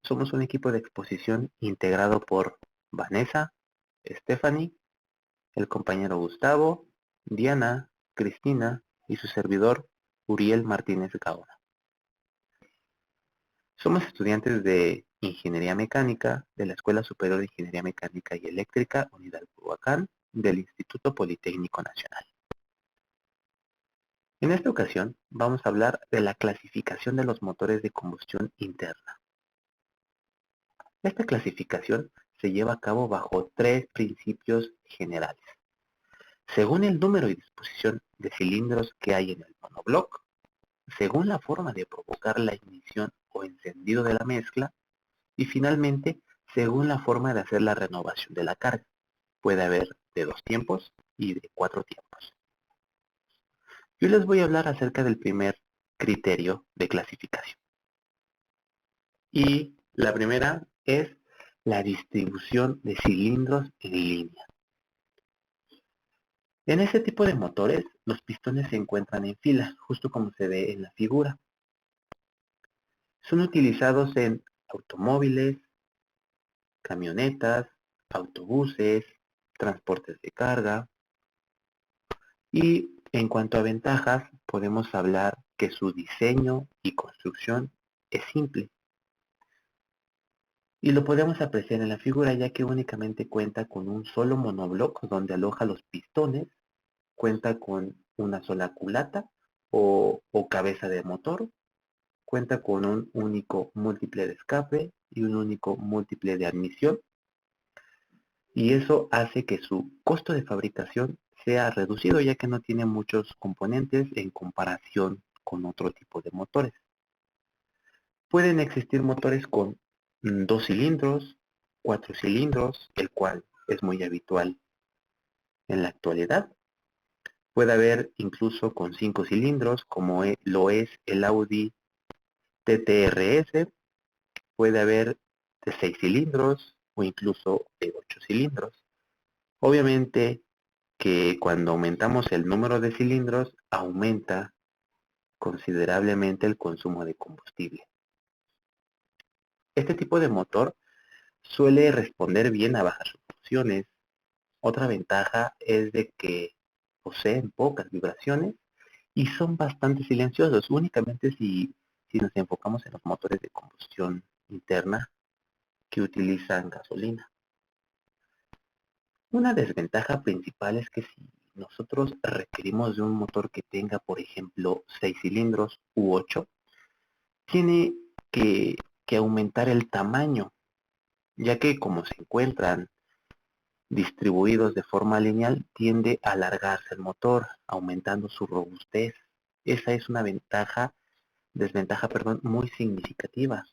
Somos un equipo de exposición integrado por Vanessa, Stephanie, el compañero Gustavo, Diana, Cristina y su servidor Uriel Martínez Gaona. Somos estudiantes de Ingeniería Mecánica de la Escuela Superior de Ingeniería Mecánica y Eléctrica Unidad Culhuacán del Instituto Politécnico Nacional. En esta ocasión vamos a hablar de la clasificación de los motores de combustión interna. Esta clasificación se lleva a cabo bajo tres principios generales. Según el número y disposición de cilindros que hay en el monobloc, según la forma de provocar la ignición o encendido de la mezcla, y finalmente, según la forma de hacer la renovación de la carga. Puede haber de 2 tiempos y de 4 tiempos. Yo les voy a hablar acerca del primer criterio de clasificación. Y la primera es la distribución de cilindros en línea. En este tipo de motores, los pistones se encuentran en fila, justo como se ve en la figura. Son utilizados en automóviles, camionetas, autobuses, transportes de carga. Y en cuanto a ventajas, podemos hablar que su diseño y construcción es simple. Y lo podemos apreciar en la figura, ya que únicamente cuenta con un solo monobloc donde aloja los pistones, cuenta con una sola culata o cabeza de motor, cuenta con un único múltiple de escape y un único múltiple de admisión, y eso hace que su costo de fabricación sea reducido, ya que no tiene muchos componentes en comparación con otro tipo de motores. Pueden existir motores con 2 cilindros, 4 cilindros, el cual es muy habitual en la actualidad. Puede haber incluso con 5 cilindros, como lo es el Audi TT-RS. Puede haber de 6 cilindros o incluso de 8 cilindros. Obviamente que cuando aumentamos el número de cilindros, aumenta considerablemente el consumo de combustible. Este tipo de motor suele responder bien a bajas revoluciones. Otra ventaja es de que poseen pocas vibraciones y son bastante silenciosos, únicamente si nos enfocamos en los motores de combustión interna que utilizan gasolina. Una desventaja principal es que si nosotros requerimos de un motor que tenga, por ejemplo, 6 cilindros u 8, tiene que aumentar el tamaño, ya que como se encuentran distribuidos de forma lineal, tiende a alargarse el motor, aumentando su robustez. Esa es una desventaja, muy significativa.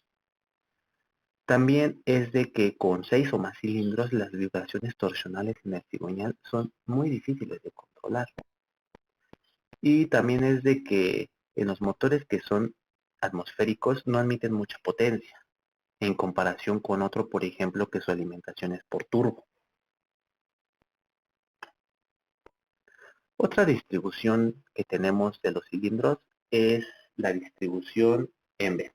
También es de que con 6 o más cilindros las vibraciones torsionales en el cigüeñal son muy difíciles de controlar. Y también es de que en los motores que son atmosféricos no admiten mucha potencia, en comparación con otro, por ejemplo, que su alimentación es por turbo. Otra distribución que tenemos de los cilindros es la distribución en V.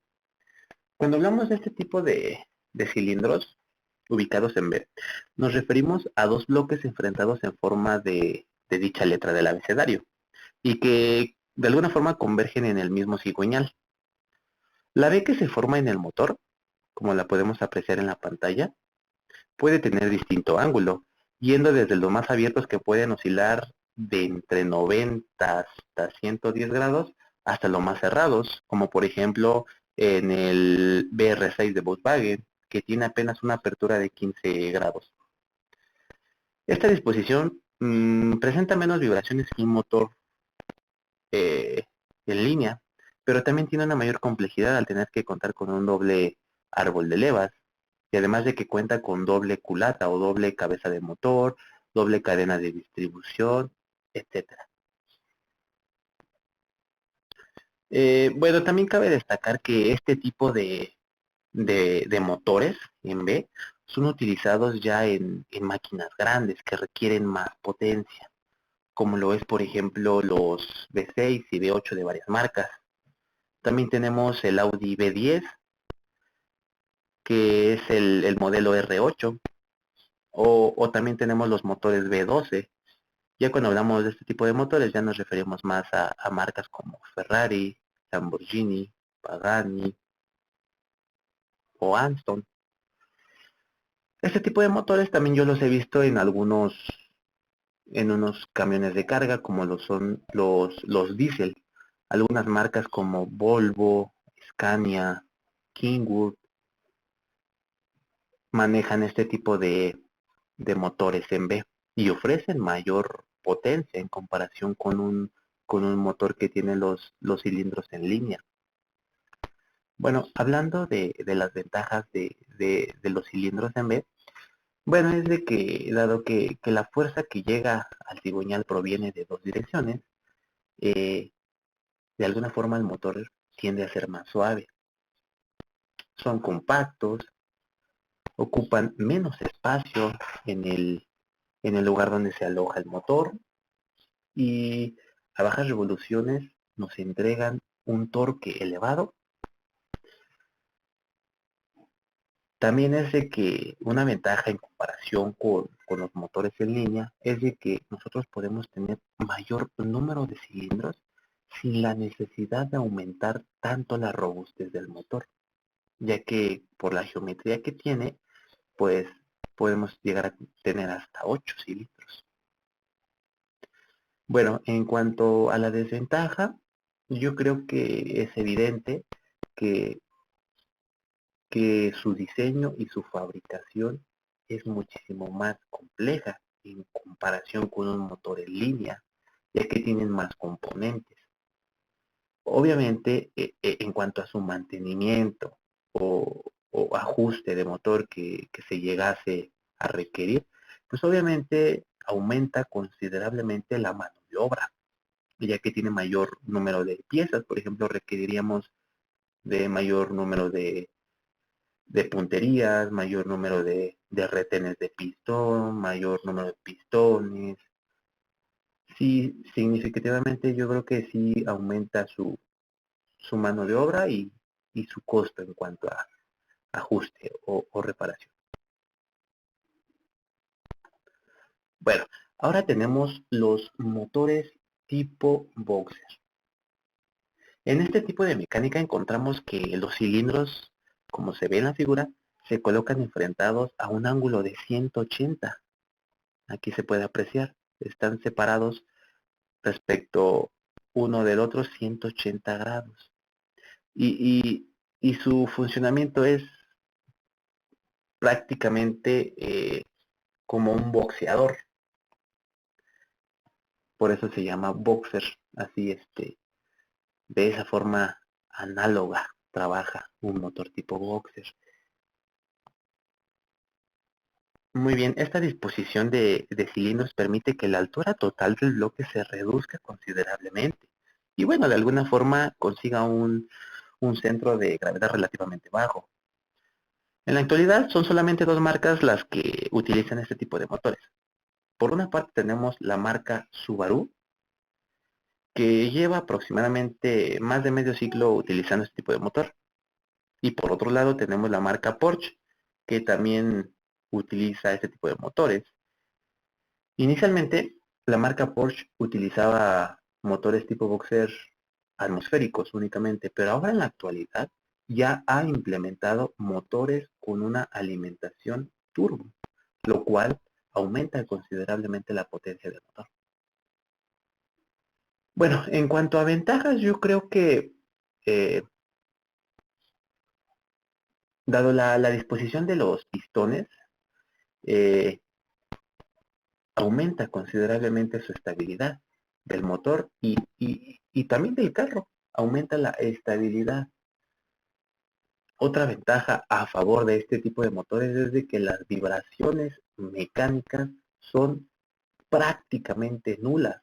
Cuando hablamos de este tipo de cilindros ubicados en V, nos referimos a dos bloques enfrentados en forma de dicha letra del abecedario y que de alguna forma convergen en el mismo cigüeñal. La V que se forma en el motor, como la podemos apreciar en la pantalla, puede tener distinto ángulo, yendo desde los más abiertos que pueden oscilar de entre 90 hasta 110 grados hasta los más cerrados, como por ejemplo en el BR6 de Volkswagen, que tiene apenas una apertura de 15 grados. Esta disposición presenta menos vibraciones que un motor en línea, pero también tiene una mayor complejidad al tener que contar con un doble árbol de levas, y además de que cuenta con doble culata o doble cabeza de motor, doble cadena de distribución, etcétera. Bueno, también cabe destacar que este tipo de motores en B son utilizados ya en máquinas grandes que requieren más potencia, como lo es, por ejemplo, los V6 y V8 de varias marcas. También tenemos el Audi V10, que es el modelo R8, o también tenemos los motores V12. Ya cuando hablamos de este tipo de motores ya nos referimos más a marcas como Ferrari, Lamborghini, Pagani o Anston. Este tipo de motores también yo los he visto en unos camiones de carga, como lo son los diésel. Algunas marcas como Volvo, Scania, Kingwood manejan este tipo de motores en B y ofrecen mayor potencia en comparación con un motor que tiene los cilindros en línea. Bueno, hablando de las ventajas de los cilindros en B, bueno, es de que, dado que la fuerza que llega al cigüeñal proviene de dos direcciones, eh, de alguna forma el motor tiende a ser más suave. Son compactos, ocupan menos espacio en el lugar donde se aloja el motor y a bajas revoluciones nos entregan un torque elevado. También es de que una ventaja en comparación con los motores en línea es de que nosotros podemos tener mayor número de cilindros sin la necesidad de aumentar tanto la robustez del motor, ya que por la geometría que tiene, pues podemos llegar a tener hasta 8 cilindros. Bueno, en cuanto a la desventaja, yo creo que es evidente que que su diseño y su fabricación es muchísimo más compleja en comparación con un motor en línea, ya que tienen más componentes. Obviamente, en cuanto a su mantenimiento o ajuste de motor que se llegase a requerir, pues obviamente aumenta considerablemente la mano de obra, ya que tiene mayor número de piezas. Por ejemplo, requeriríamos de mayor número de punterías, mayor número de retenes de pistón, mayor número de pistones. Sí, significativamente yo creo que sí aumenta su mano de obra y su costo en cuanto a ajuste o reparación. Bueno, ahora tenemos los motores tipo boxer. En este tipo de mecánica encontramos que los cilindros, como se ve en la figura, se colocan enfrentados a un ángulo de 180. Aquí se puede apreciar, están separados respecto uno del otro 180 grados. Y su funcionamiento es prácticamente como un boxeador, por eso se llama boxer, así de esa forma análoga trabaja un motor tipo boxer. Muy bien, esta disposición de cilindros permite que la altura total del bloque se reduzca considerablemente y bueno, de alguna forma consiga un centro de gravedad relativamente bajo. En la actualidad son solamente dos marcas las que utilizan este tipo de motores. Por una parte tenemos la marca Subaru, que lleva aproximadamente más de medio siglo utilizando este tipo de motor. Y por otro lado tenemos la marca Porsche, que también utiliza este tipo de motores. Inicialmente, la marca Porsche utilizaba motores tipo boxer atmosféricos únicamente, pero ahora en la actualidad ya ha implementado motores con una alimentación turbo, lo cual aumenta considerablemente la potencia del motor. Bueno, en cuanto a ventajas, yo creo que eh, dado la disposición de los pistones, eh, aumenta considerablemente su estabilidad del motor y también del carro, aumenta la estabilidad. Otra ventaja a favor de este tipo de motores es de que las vibraciones mecánicas son prácticamente nulas.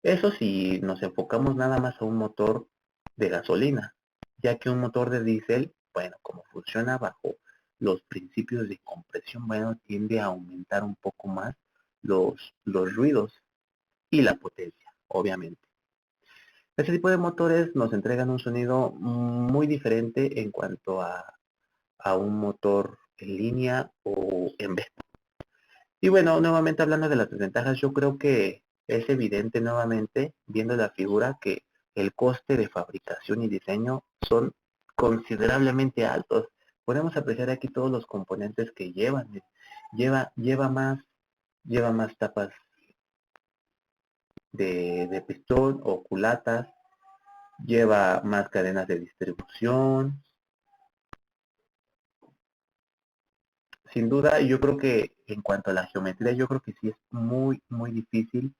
Eso si nos enfocamos nada más a un motor de gasolina, ya que un motor de diésel, bueno, como funciona bajo los principios de compresión, bueno, tiende a aumentar un poco más los ruidos y la potencia, obviamente. Este tipo de motores nos entregan un sonido muy diferente en cuanto a un motor en línea o en B. Y bueno, nuevamente hablando de las desventajas, yo creo que es evidente nuevamente, viendo la figura, que el coste de fabricación y diseño son considerablemente altos. Podemos apreciar aquí todos los componentes que llevan. Lleva más, lleva más tapas de pistón o culatas, lleva más cadenas de distribución. Sin duda, yo creo que en cuanto a la geometría, yo creo que sí es muy, muy difícil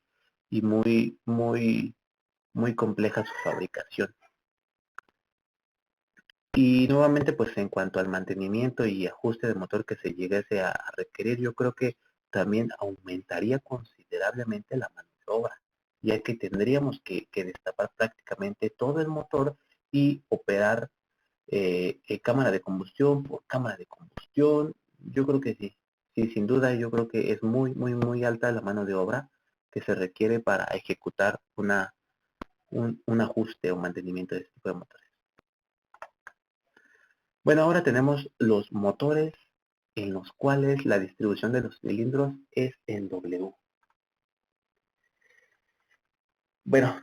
y muy compleja su fabricación. Y nuevamente, pues en cuanto al mantenimiento y ajuste de motor que se llegase a requerir, yo creo que también aumentaría considerablemente la mano de obra, ya que tendríamos que destapar prácticamente todo el motor y operar cámara de combustión por cámara de combustión. Yo creo que sí, sí, sin duda, yo creo que es muy alta la mano de obra que se requiere para ejecutar un ajuste o mantenimiento de este tipo de motores. Bueno, ahora tenemos los motores en los cuales la distribución de los cilindros es en W. Bueno,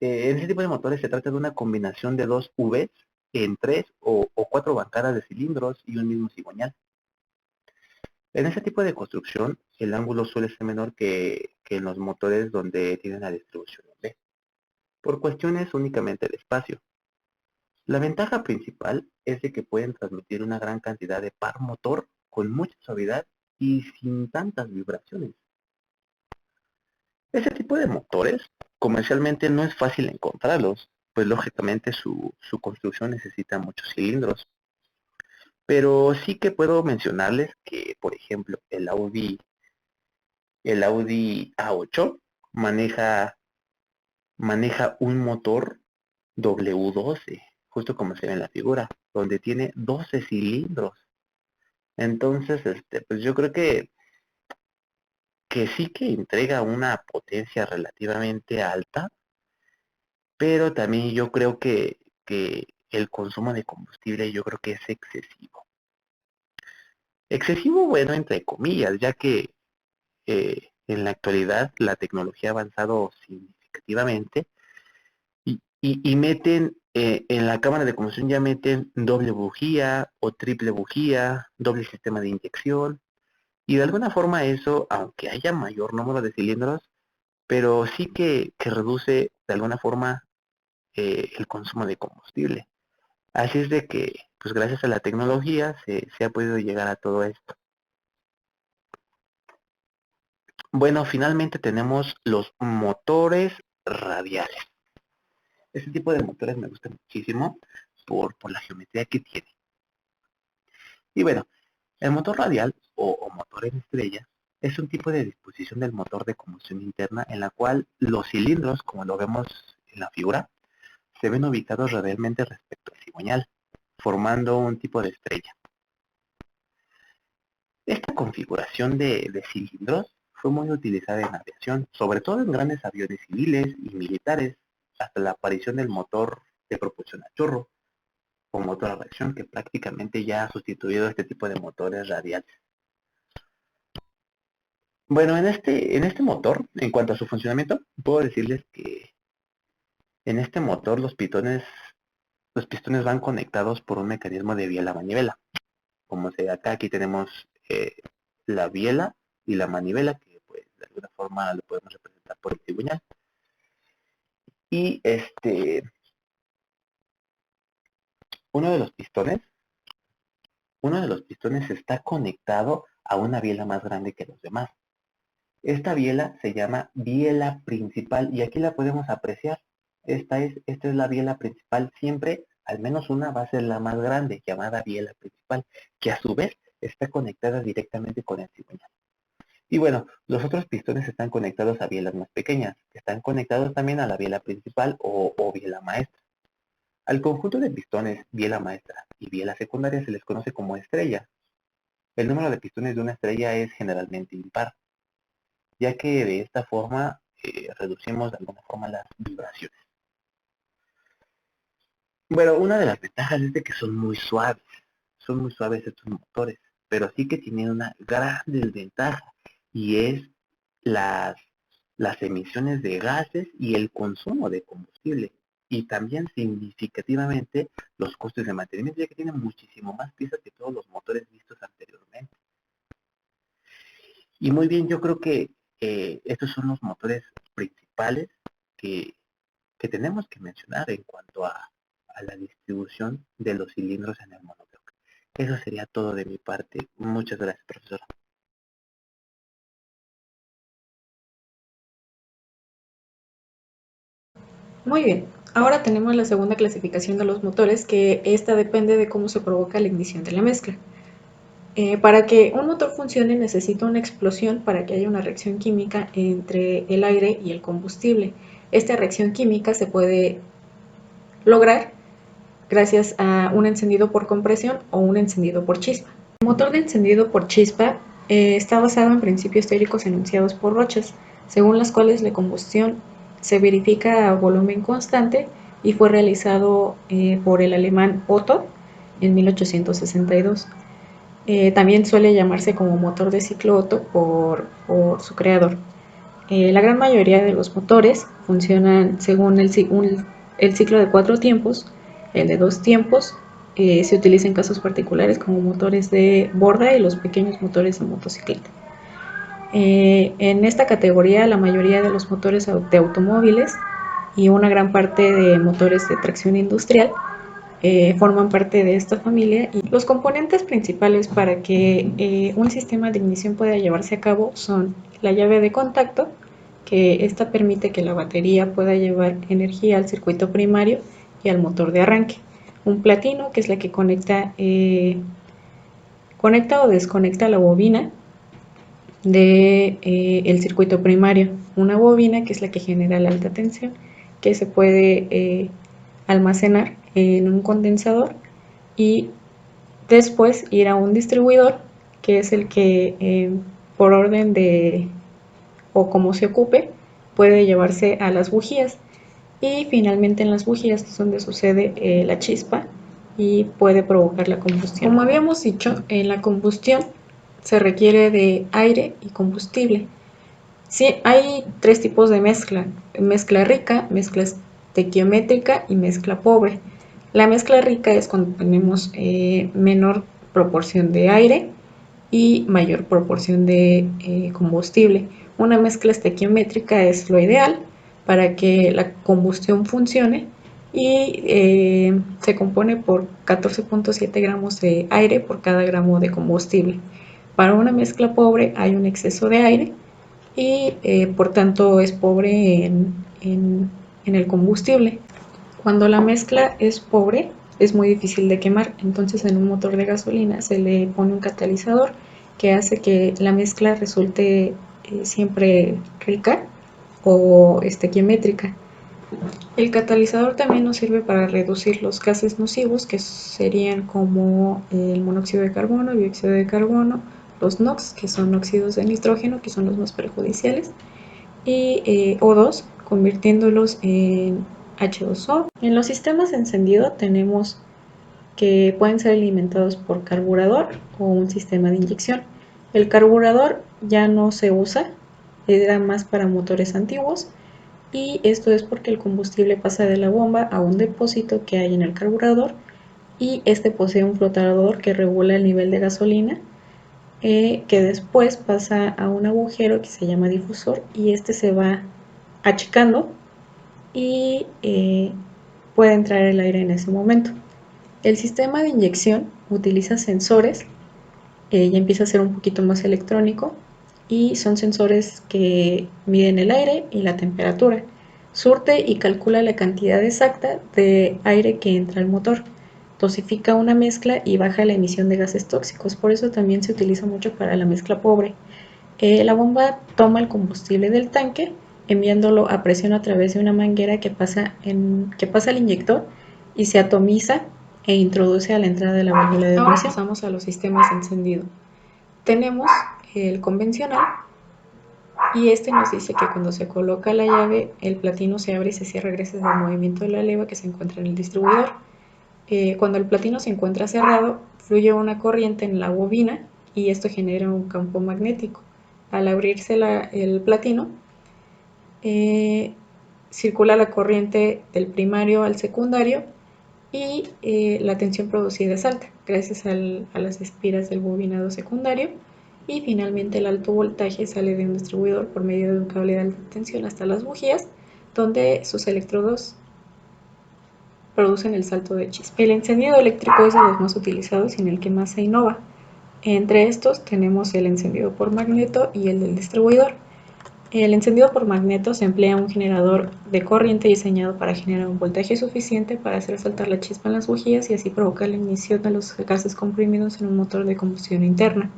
en este tipo de motores se trata de una combinación de dos Vs en tres o cuatro bancadas de cilindros y un mismo cigüeñal. En este tipo de construcción, el ángulo suele ser menor que en los motores donde tienen la distribución en B, por cuestiones únicamente de espacio. La ventaja principal es de que pueden transmitir una gran cantidad de par motor con mucha suavidad y sin tantas vibraciones. Ese tipo de motores comercialmente no es fácil encontrarlos, pues lógicamente su construcción necesita muchos cilindros. Pero sí que puedo mencionarles que, por ejemplo, el Audi A8 maneja un motor W12, justo como se ve en la figura, donde tiene 12 cilindros. Entonces, pues yo creo que sí que entrega una potencia relativamente alta, pero también yo creo que el consumo de combustible yo creo que es excesivo. Excesivo, bueno, entre comillas, ya que en la actualidad la tecnología ha avanzado significativamente y meten en la cámara de combustión ya meten doble bujía o triple bujía, doble sistema de inyección. Y de alguna forma eso, aunque haya mayor número de cilindros, pero sí que reduce de alguna forma el consumo de combustible. Así es de que, pues gracias a la tecnología se ha podido llegar a todo esto. Bueno, finalmente tenemos los motores radiales. Este tipo de motores me gusta muchísimo por la geometría que tiene. Y bueno, el motor radial o motor en estrella es un tipo de disposición del motor de combustión interna en la cual los cilindros, como lo vemos en la figura, se ven ubicados radialmente respecto al cigüeñal, formando un tipo de estrella. Esta configuración de cilindros fue muy utilizada en aviación, sobre todo en grandes aviones civiles y militares, hasta la aparición del motor de propulsión a chorro o motor a reacción, que prácticamente ya ha sustituido este tipo de motores radiales. Bueno, en este motor, en cuanto a su funcionamiento, puedo decirles que en este motor los pistones van conectados por un mecanismo de biela-manivela. Como se ve acá, aquí tenemos la biela y la manivela, que pues de alguna forma lo podemos representar por el cigüeñal. Y uno de los pistones, uno de los pistones está conectado a una biela más grande que los demás. Esta biela se llama biela principal y aquí la podemos apreciar. Esta es la biela principal. Siempre, al menos una va a ser la más grande, llamada biela principal, que a su vez está conectada directamente con el cigüeñal. Y bueno, los otros pistones están conectados a bielas más pequeñas, que están conectados también a la biela principal o biela maestra. Al conjunto de pistones, biela maestra y biela secundaria se les conoce como estrella. El número de pistones de una estrella es generalmente impar, ya que de esta forma reducimos de alguna forma las vibraciones. Bueno, una de las ventajas es de que son muy suaves estos motores, pero sí que tienen una gran desventaja y es las, las emisiones de gases y el consumo de combustible y también significativamente los costes de mantenimiento, ya que tienen muchísimo más piezas que todos los motores vistos anteriormente. Y muy bien, yo creo que estos son los motores principales que, que tenemos que mencionar en cuanto a la distribución de los cilindros en el monobloque. Eso sería todo de mi parte. Muchas gracias, profesora. Muy bien, ahora tenemos la segunda clasificación de los motores, que esta depende de cómo se provoca la ignición de la mezcla. Para que un motor funcione necesita una explosión para que haya una reacción química entre el aire y el combustible. Esta reacción química se puede lograr gracias a un encendido por compresión o un encendido por chispa. El motor de encendido por chispa está basado en principios teóricos enunciados por Roches, según las cuales la combustión se verifica a volumen constante y fue realizado por el alemán Otto en 1862. También suele llamarse como motor de ciclo Otto por su creador. La gran mayoría de los motores funcionan según el ciclo de 4 tiempos. El de 2 tiempos se utiliza en casos particulares como motores de borda y los pequeños motores de motocicleta. En esta categoría, la mayoría de los motores de automóviles y una gran parte de motores de tracción industrial forman parte de esta familia. Y los componentes principales para que un sistema de ignición pueda llevarse a cabo son la llave de contacto, que esta permite que la batería pueda llevar energía al circuito primario y al motor de arranque. Un platino, que es la que conecta o desconecta la bobina de el circuito primario. Una bobina, que es la que genera la alta tensión, que se puede almacenar en un condensador y después ir a un distribuidor, que es el que por orden de o como se ocupe puede llevarse a las bujías, y finalmente en las bujías es donde sucede la chispa y puede provocar la combustión. Como habíamos dicho, en la combustión se requiere de aire y combustible. Sí, hay 3 tipos de mezcla: mezcla rica, mezcla estequiométrica y mezcla pobre. La mezcla rica es cuando tenemos menor proporción de aire y mayor proporción de combustible. Una mezcla estequiométrica es lo ideal para que la combustión funcione y se compone por 14.7 gramos de aire por cada gramo de combustible. Para una mezcla pobre hay un exceso de aire y por tanto es pobre en el combustible. Cuando la mezcla es pobre, es muy difícil de quemar, entonces en un motor de gasolina se le pone un catalizador que hace que la mezcla resulte siempre rica o estequiométrica. El catalizador también nos sirve para reducir los gases nocivos, que serían como el monóxido de carbono, el dióxido de carbono, los NOx, que son óxidos de nitrógeno, que son los más perjudiciales, y O2, convirtiéndolos en H2O. En los sistemas de encendido tenemos que pueden ser alimentados por carburador o un sistema de inyección. El carburador ya no se usa, era más para motores antiguos, y esto es porque el combustible pasa de la bomba a un depósito que hay en el carburador, y este posee un flotador que regula el nivel de gasolina, que después pasa a un agujero que se llama difusor, y este se va achicando y puede entrar el aire en ese momento. El sistema de inyección utiliza sensores, ya empieza a ser un poquito más electrónico, y son sensores que miden el aire y la temperatura. Surte y calcula la cantidad exacta de aire que entra al motor. Dosifica una mezcla y baja la emisión de gases tóxicos. Por eso también se utiliza mucho para la mezcla pobre. La bomba toma el combustible del tanque, enviándolo a presión a través de una manguera que pasa al inyector y se atomiza e introduce a la entrada de la válvula de presión. Ahora pasamos a los sistemas de encendido. tenemos el convencional, y este nos dice que cuando se coloca la llave, el platino se abre y se cierra gracias al movimiento de la leva que se encuentra en el distribuidor. Cuando el platino se encuentra cerrado, fluye una corriente en la bobina y esto genera un campo magnético. Al abrirse el platino, circula la corriente del primario al secundario y la tensión producida es alta gracias a las espiras del bobinado secundario, y finalmente el alto voltaje sale de un distribuidor por medio de un cable de alta tensión hasta las bujías, donde sus electrodos producen el salto de chispa. El encendido eléctrico es de los más utilizados y en el que más se innova. Entre estos tenemos el encendido por magneto y el del distribuidor. El encendido por magneto se emplea un generador de corriente diseñado para generar un voltaje suficiente para hacer saltar la chispa en las bujías y así provocar la emisión de los gases comprimidos en un motor de combustión interna.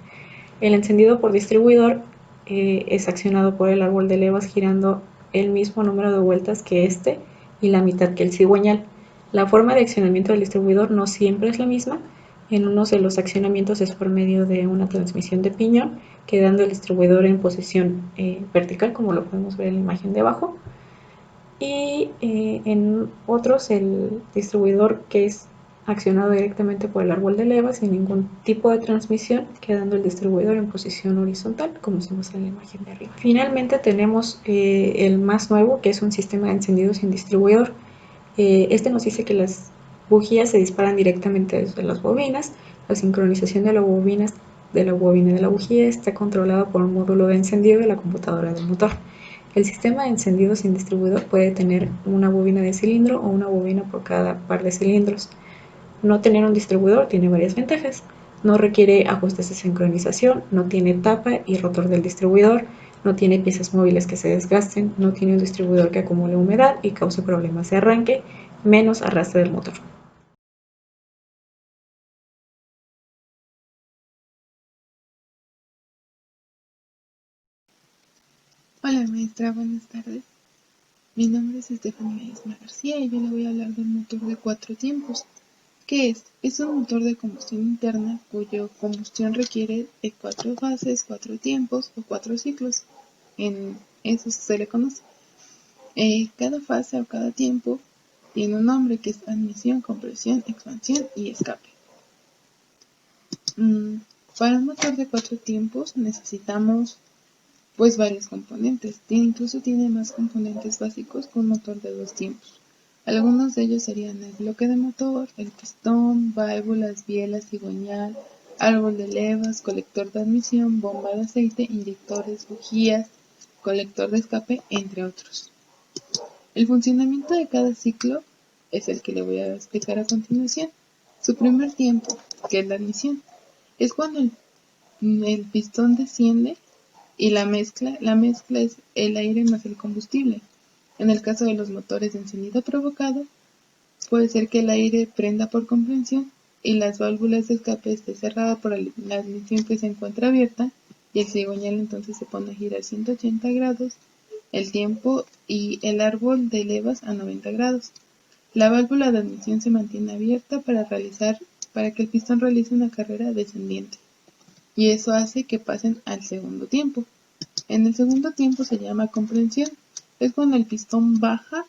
El encendido por distribuidor es accionado por el árbol de levas girando el mismo número de vueltas que este y la mitad que el cigüeñal. La forma de accionamiento del distribuidor no siempre es la misma. En unos de los accionamientos es por medio de una transmisión de piñón, quedando el distribuidor en posición vertical, como lo podemos ver en la imagen de abajo. Y en otros el distribuidor que es accionado directamente por el árbol de levas sin ningún tipo de transmisión, quedando el distribuidor en posición horizontal, como se muestra en la imagen de arriba. Finalmente tenemos el más nuevo, que es un sistema de encendido sin distribuidor. Este nos dice que las bujías se disparan directamente desde las bobinas. La sincronización de la bobina y de la bujía está controlada por un módulo de encendido de la computadora del motor. El sistema de encendido sin distribuidor puede tener una bobina de cilindro o una bobina por cada par de cilindros. No tener un distribuidor tiene varias ventajas. No requiere ajustes de sincronización, no tiene tapa y rotor del distribuidor, no tiene piezas móviles que se desgasten, no tiene un distribuidor que acumule humedad y cause problemas de arranque, menos arrastre del motor. Hola maestra, buenas tardes. Mi nombre es Estefanía Isma García y yo le voy a hablar del motor de 4 tiempos. ¿Qué es? Es un motor de combustión interna cuya combustión requiere de 4 fases, 4 tiempos o 4 ciclos. En eso se le conoce. Cada fase o cada tiempo tiene un nombre que es admisión, compresión, expansión y escape. Para un motor de 4 tiempos necesitamos varios componentes. Incluso tiene más componentes básicos que un motor de 2 tiempos. Algunos de ellos serían el bloque de motor, el pistón, válvulas, bielas, cigüeñal, árbol de levas, colector de admisión, bomba de aceite, inyectores, bujías, colector de escape, entre otros. El funcionamiento de cada ciclo es el que le voy a explicar a continuación. Su primer tiempo, que es la admisión, es cuando el pistón desciende y la mezcla es el aire más el combustible. En el caso de los motores de encendido provocado, puede ser que el aire prenda por compresión y las válvulas de escape esté cerrada por la admisión que se encuentra abierta y el cigüeñal entonces se pone a girar 180 grados el tiempo y el árbol de levas a 90 grados. La válvula de admisión se mantiene abierta para que el pistón realice una carrera descendiente y eso hace que pasen al segundo tiempo. En el segundo tiempo se llama compresión, es cuando el pistón baja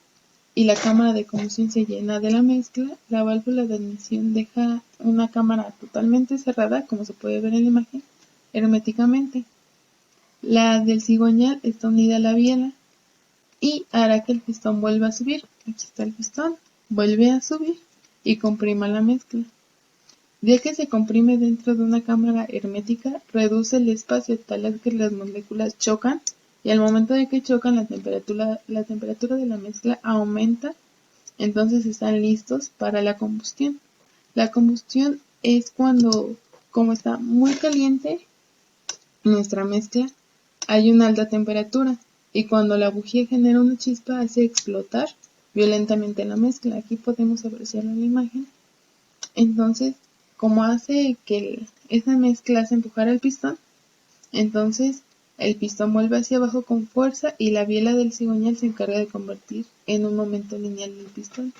y la cámara de combustión se llena de la mezcla. La válvula de admisión deja una cámara totalmente cerrada, como se puede ver en la imagen, herméticamente. La del cigüeñal está unida a la biela y hará que el pistón vuelva a subir. Aquí está el pistón, vuelve a subir y comprima la mezcla. Ya que se comprime dentro de una cámara hermética, reduce el espacio tal que las moléculas chocan y al momento de que chocan la temperatura de la mezcla aumenta, entonces están listos para la combustión. La combustión es cuando, como está muy caliente nuestra mezcla, hay una alta temperatura y cuando la bujía genera una chispa hace explotar violentamente la mezcla. Aquí podemos apreciarlo en la imagen. Entonces, como hace que esa mezcla hace empujar al pistón, entonces el pistón vuelve hacia abajo con fuerza y la biela del cigüeñal se encarga de convertir en un momento lineal el pistón,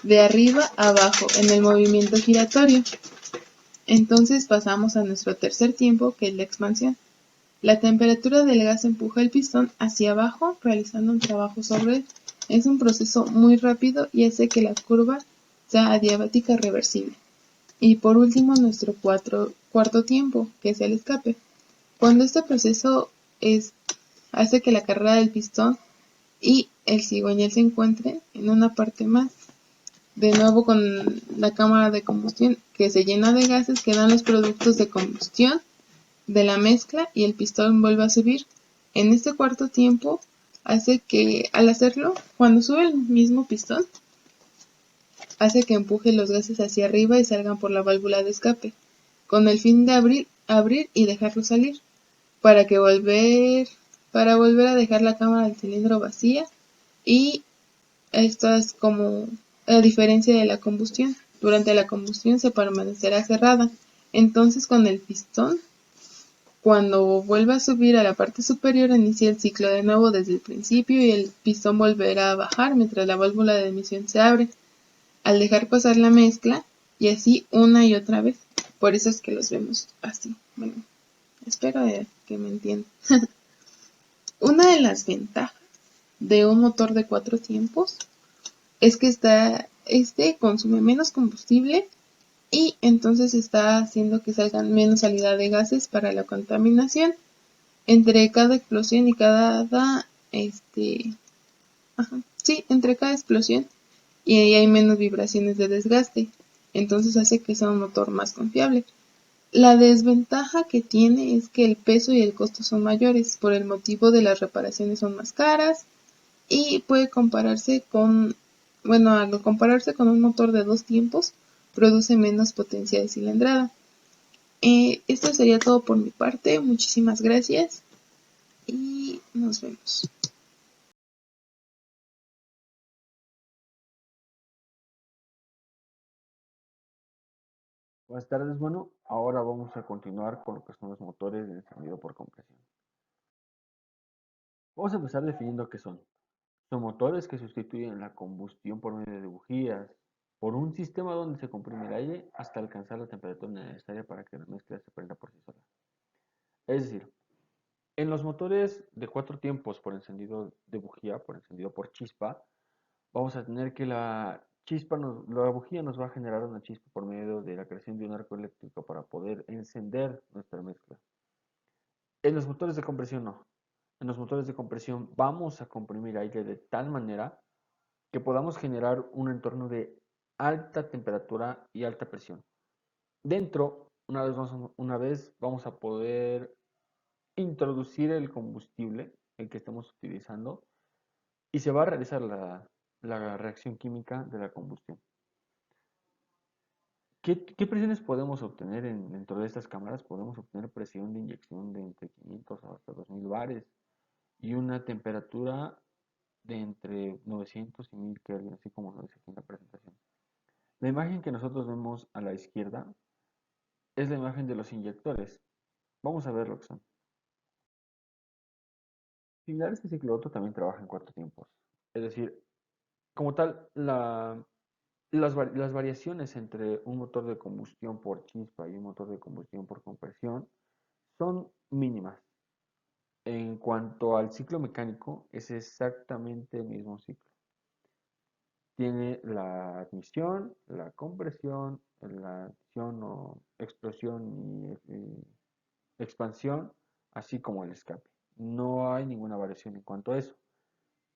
de arriba a abajo en el movimiento giratorio. Entonces pasamos a nuestro tercer tiempo, que es la expansión. La temperatura del gas empuja el pistón hacia abajo, realizando un trabajo sobre él. Es un proceso muy rápido y hace que la curva sea adiabática reversible. Y por último, nuestro cuarto tiempo, que es el escape. Cuando este proceso hace que la carrera del pistón y el cigüeñal se encuentren en una parte más. De nuevo con la cámara de combustión que se llena de gases que dan los productos de combustión de la mezcla y el pistón vuelve a subir. En este cuarto tiempo hace que al hacerlo, cuando sube el mismo pistón, hace que empuje los gases hacia arriba y salgan por la válvula de escape, con el fin de abrir y dejarlo salir, para que para volver a dejar la cámara del cilindro vacía. Y esto es como a diferencia de la combustión. Durante la combustión se permanecerá cerrada. Entonces con el pistón, cuando vuelva a subir a la parte superior, inicia el ciclo de nuevo desde el principio y el pistón volverá a bajar mientras la válvula de emisión se abre, al dejar pasar la mezcla, y así una y otra vez. Por eso es que los vemos así. Bueno, espero que me entiendan. Una de las ventajas de un motor de 4 tiempos es que este consume menos combustible y entonces está haciendo que salgan menos salida de gases para la contaminación entre cada explosión y entre cada explosión, y ahí hay menos vibraciones de desgaste, entonces hace que sea un motor más confiable. La desventaja que tiene es que el peso y el costo son mayores, por el motivo de las reparaciones son más caras y puede compararse al compararse con un motor de 2 tiempos, produce menos potencia de cilindrada. Esto sería todo por mi parte, muchísimas gracias y nos vemos. Buenas tardes, bueno, ahora vamos a continuar con lo que son los motores de encendido por compresión. Vamos a empezar definiendo qué son. Son motores que sustituyen la combustión por medio de bujías por un sistema donde se comprime el aire hasta alcanzar la temperatura necesaria para que la mezcla se prenda por sí sola. Es decir, en los motores de 4 tiempos por encendido de bujía, por encendido por chispa, vamos a tener que la bujía nos va a generar una chispa por medio de la creación de un arco eléctrico para poder encender nuestra mezcla. En los motores de compresión no. En los motores de compresión vamos a comprimir aire de tal manera que podamos generar un entorno de alta temperatura y alta presión. Dentro, una vez vamos a poder introducir el combustible, el que estamos utilizando, y se va a realizar la reacción química de la combustión. ¿Qué presiones podemos obtener dentro de estas cámaras? Podemos obtener presión de inyección de entre 500 hasta 2000 bares y una temperatura de entre 900 y 1000 Kelvin, así como lo dice aquí en la presentación. La imagen que nosotros vemos a la izquierda es la imagen de los inyectores. Vamos a ver lo que son. Similar a este ciclo Otto también trabaja en 4 tiempos. Es decir, como tal, las variaciones entre un motor de combustión por chispa y un motor de combustión por compresión son mínimas. En cuanto al ciclo mecánico, es exactamente el mismo ciclo. Tiene la admisión, la compresión, la adición o explosión y expansión, así como el escape. No hay ninguna variación en cuanto a eso.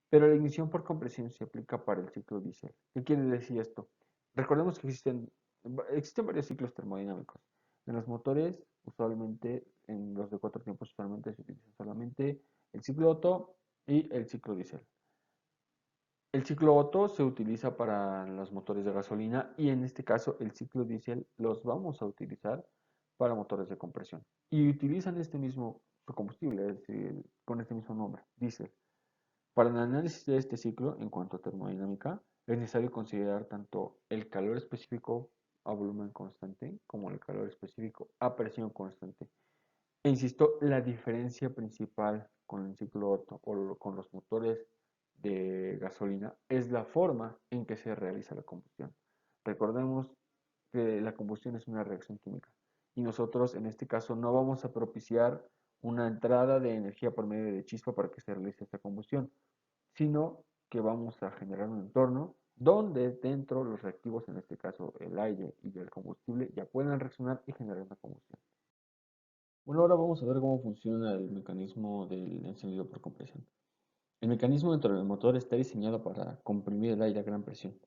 Pero la ignición por compresión se aplica para el ciclo diésel. ¿Qué quiere decir esto? Recordemos que existen varios ciclos termodinámicos. En los motores, usualmente, en los de 4 tiempos, usualmente se utiliza solamente el ciclo Otto y el ciclo diésel. El ciclo Otto se utiliza para los motores de gasolina y en este caso el ciclo diésel los vamos a utilizar para motores de compresión. Y utilizan este mismo combustible, es decir, con este mismo nombre, diésel. Para el análisis de este ciclo, en cuanto a termodinámica, es necesario considerar tanto el calor específico a volumen constante como el calor específico a presión constante. E insisto, la diferencia principal con el ciclo Otto o con los motores de gasolina es la forma en que se realiza la combustión. Recordemos que la combustión es una reacción química. y nosotros en este caso no vamos a propiciar una entrada de energía por medio de chispa para que se realice esta combustión, sino que vamos a generar un entorno donde dentro los reactivos, en este caso el aire y el combustible, ya puedan reaccionar y generar una combustión. Bueno, ahora vamos a ver cómo funciona el mecanismo del encendido por compresión. El mecanismo dentro del motor está diseñado para comprimir el aire a gran presión.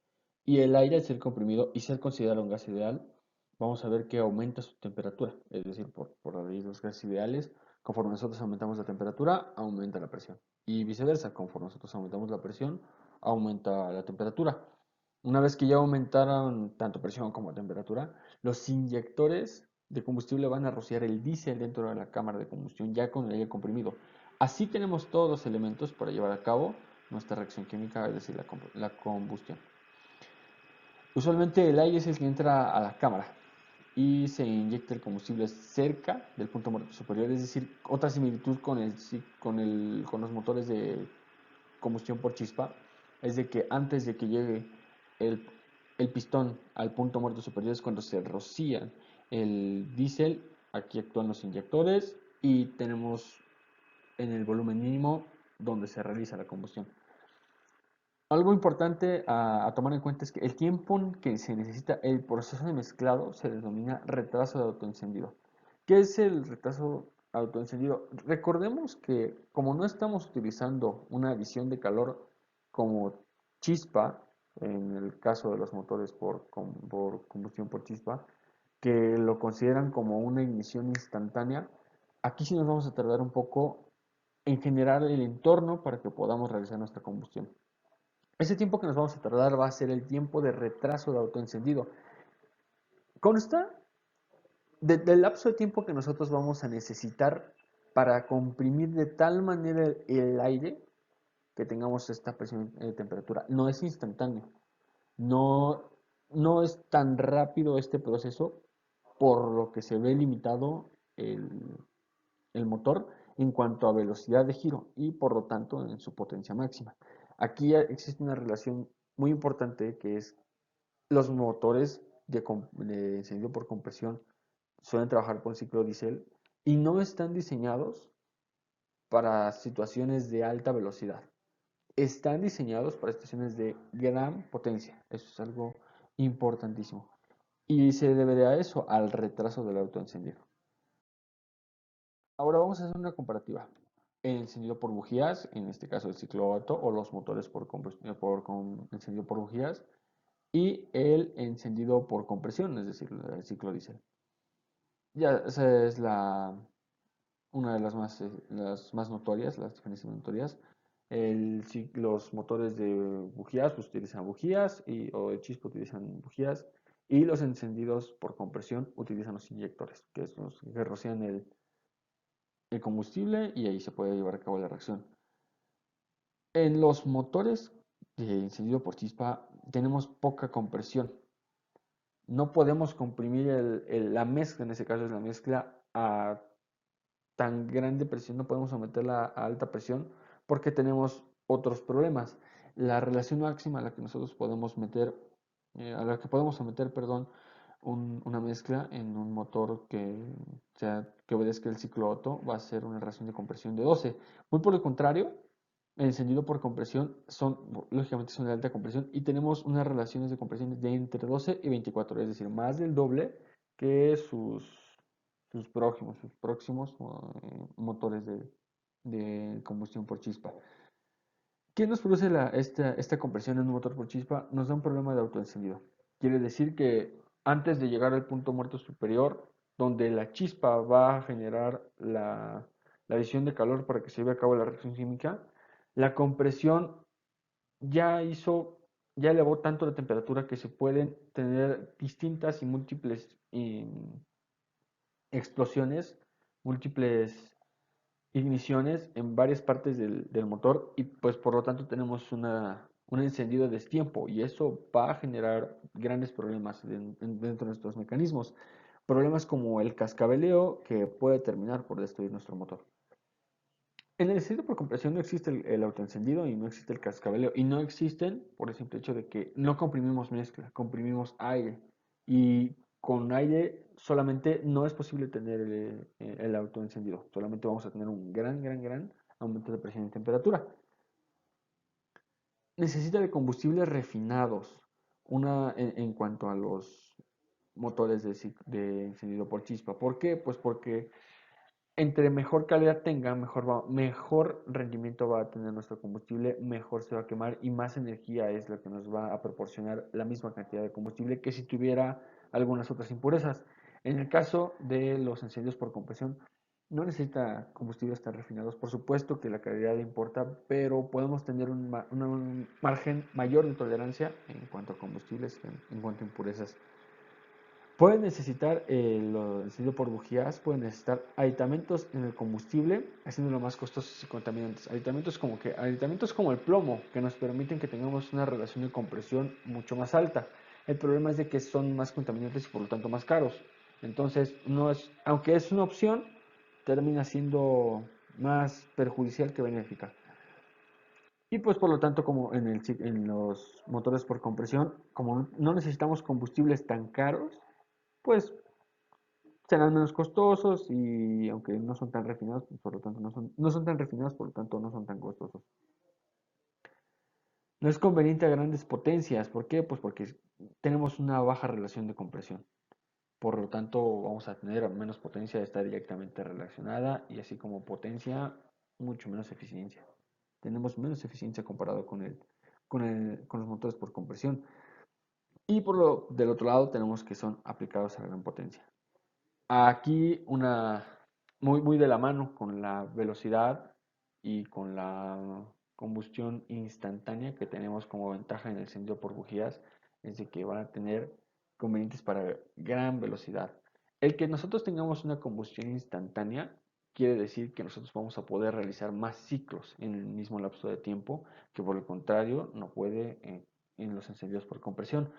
Y el aire, al ser comprimido y ser considerado un gas ideal, vamos a ver que aumenta su temperatura. Es decir, por la ley de los gases ideales, conforme nosotros aumentamos la temperatura, aumenta la presión. Y viceversa, conforme nosotros aumentamos la presión, aumenta la temperatura. Una vez que ya aumentaron tanto presión como temperatura, los inyectores de combustible van a rociar el diésel dentro de la cámara de combustión ya con el aire comprimido. Así tenemos todos los elementos para llevar a cabo nuestra reacción química, es decir, la combustión. Usualmente el aire es el que entra a la cámara y se inyecta el combustible cerca del punto muerto superior, es decir, otra similitud con los motores de combustión por chispa es de que antes de que llegue el, el pistón al punto muerto superior es cuando se rocía el diésel, aquí actúan los inyectores y tenemos en el volumen mínimo donde se realiza la combustión. Algo importante a tomar en cuenta es que el tiempo en que se necesita el proceso de mezclado se denomina retraso de autoencendido. ¿Qué es el retraso autoencendido? Recordemos que como no estamos utilizando una adición de calor como chispa, en el caso de los motores por combustión por chispa, que lo consideran como una ignición instantánea, aquí sí nos vamos a tardar un poco en generar el entorno para que podamos realizar nuestra combustión. Ese tiempo que nos vamos a tardar va a ser el tiempo de retraso de autoencendido. Consta del lapso de tiempo que nosotros vamos a necesitar para comprimir de tal manera el aire que tengamos esta presión de temperatura. No es instantáneo. No, no es tan rápido este proceso, por lo que se ve limitado el motor en cuanto a velocidad de giro y por lo tanto en su potencia máxima. Aquí existe una relación muy importante que es los motores de encendido por compresión suelen trabajar por ciclo diésel y no están diseñados para situaciones de alta velocidad. Están diseñados para situaciones de gran potencia. Eso es algo importantísimo. Y se debe a eso, al retraso del autoencendido. Ahora vamos a hacer una comparativa. El encendido por bujías, en este caso el ciclo Otto o los motores encendido por bujías, y el encendido por compresión, es decir, el ciclo diésel. Ya esa es una de las más notorias, las diferencias notorias. Los motores de bujías pues, utilizan bujías o de chispa utilizan bujías y los encendidos por compresión utilizan los inyectores, que es los que rocian el combustible y ahí se puede llevar a cabo la reacción. En los motores de encendido por chispa tenemos poca compresión. No podemos comprimir la mezcla, en ese caso es la mezcla, a tan grande presión, no podemos someterla a alta presión porque tenemos otros problemas. La relación máxima a la que nosotros podemos meter, a la que podemos someter, perdón, una mezcla en un motor que obedezca el ciclo Otto va a ser una relación de compresión de 12. Muy por el contrario, el encendido por compresión lógicamente son de alta compresión y tenemos unas relaciones de compresiones de entre 12 y 24, es decir, más del doble que sus próximos motores de combustión por chispa. ¿Qué nos produce esta compresión en un motor por chispa? Nos da un problema de autoencendido. Quiere decir que antes de llegar al punto muerto superior, donde la chispa va a generar la adición de calor para que se lleve a cabo la reacción química, la compresión ya ya elevó tanto la temperatura que se pueden tener distintas y múltiples explosiones, múltiples igniciones en varias partes del motor y pues por lo tanto tenemos un encendido de destiempo y eso va a generar grandes problemas dentro de nuestros mecanismos. Problemas como el cascabeleo que puede terminar por destruir nuestro motor. En el encendido por compresión no existe el autoencendido y no existe el cascabeleo y no existen por el simple hecho de que no comprimimos mezcla, comprimimos aire y con aire solamente no es posible tener el auto encendido. Solamente vamos a tener un gran aumento de presión y temperatura. Necesita de combustibles refinados. En cuanto a los motores de encendido por chispa. ¿Por qué? Pues porque entre mejor calidad tenga, mejor rendimiento va a tener nuestro combustible, mejor se va a quemar y más energía es la que nos va a proporcionar la misma cantidad de combustible que si tuviera algunas otras impurezas. En el caso de los incendios por compresión, no necesita combustibles tan refinados. Por supuesto que la calidad importa, pero podemos tener un margen mayor de tolerancia en cuanto a combustibles, en cuanto a impurezas. Pueden necesitar el encendido por bujías, pueden necesitar aditamentos en el combustible, haciéndolo más costosos y contaminantes. Aditamentos como el plomo, que nos permiten que tengamos una relación de compresión mucho más alta. El problema es de que son más contaminantes y por lo tanto más caros. Entonces, aunque es una opción, termina siendo más perjudicial que benéfica. Y pues por lo tanto, como en los motores por compresión, como no necesitamos combustibles tan caros, pues serán menos costosos y aunque no son tan refinados, pues, por lo tanto no son tan refinados, por lo tanto no son tan costosos. No es conveniente a grandes potencias, ¿por qué? Pues porque tenemos una baja relación de compresión. Por lo tanto, vamos a tener menos potencia, está directamente relacionada y así como potencia, mucho menos eficiencia. Tenemos menos eficiencia comparado con los motores por compresión. Y del otro lado tenemos que son aplicados a gran potencia. Aquí muy de la mano con la velocidad y con la combustión instantánea que tenemos como ventaja en el encendido por bujías, es de que van a tener convenientes para gran velocidad. El que nosotros tengamos una combustión instantánea quiere decir que nosotros vamos a poder realizar más ciclos en el mismo lapso de tiempo que por el contrario no puede en los encendidos por compresión.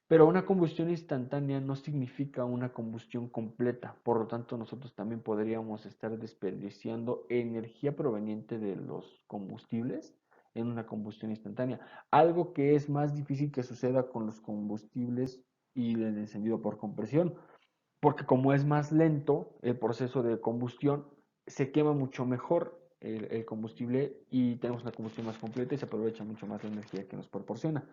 Pero una combustión instantánea no significa una combustión completa, por lo tanto nosotros también podríamos estar desperdiciando energía proveniente de los combustibles en una combustión instantánea, algo que es más difícil que suceda con los combustibles y el encendido por compresión, porque como es más lento el proceso de combustión, se quema mucho mejor el combustible y tenemos una combustión más completa y se aprovecha mucho más la energía que nos proporciona.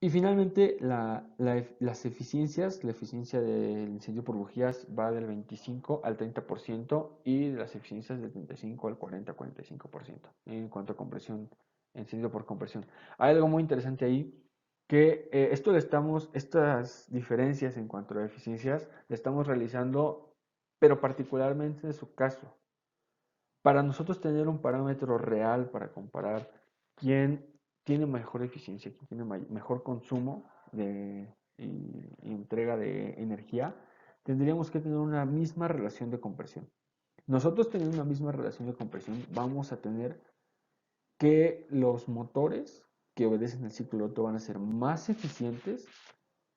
Y finalmente, las eficiencias, la eficiencia del incendio por bujías va del 25 al 30% y de las eficiencias del 35 al 40-45% en cuanto a compresión, encendido por compresión. Hay algo muy interesante ahí, que estas diferencias en cuanto a eficiencias, le estamos realizando, pero particularmente en su caso. Para nosotros tener un parámetro real para comparar quién tiene mejor eficiencia, quién tiene mejor consumo y entrega de energía, tendríamos que tener una misma relación de compresión. Nosotros teniendo una misma relación de compresión, vamos a tener que los motores que obedecen el ciclo Otto van a ser más eficientes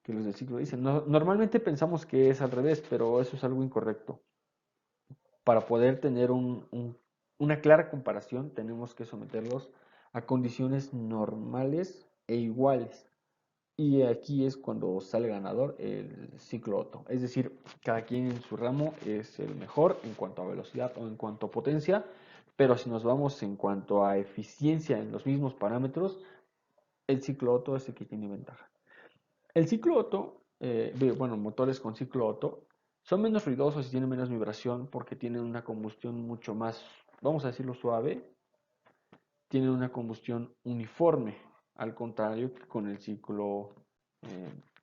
que los del ciclo diésel. Normalmente pensamos que es al revés, pero eso es algo incorrecto. Para poder tener una clara comparación, tenemos que someterlos a condiciones normales e iguales. Y aquí es cuando sale ganador el ciclo Otto. Es decir, cada quien en su ramo es el mejor en cuanto a velocidad o en cuanto a potencia, pero si nos vamos en cuanto a eficiencia en los mismos parámetros, el ciclo Otto es el que tiene ventaja. El ciclo Otto, motores con ciclo Otto, son menos ruidosos y tienen menos vibración porque tienen una combustión mucho más, vamos a decirlo suave, tienen una combustión uniforme, al contrario que con el ciclo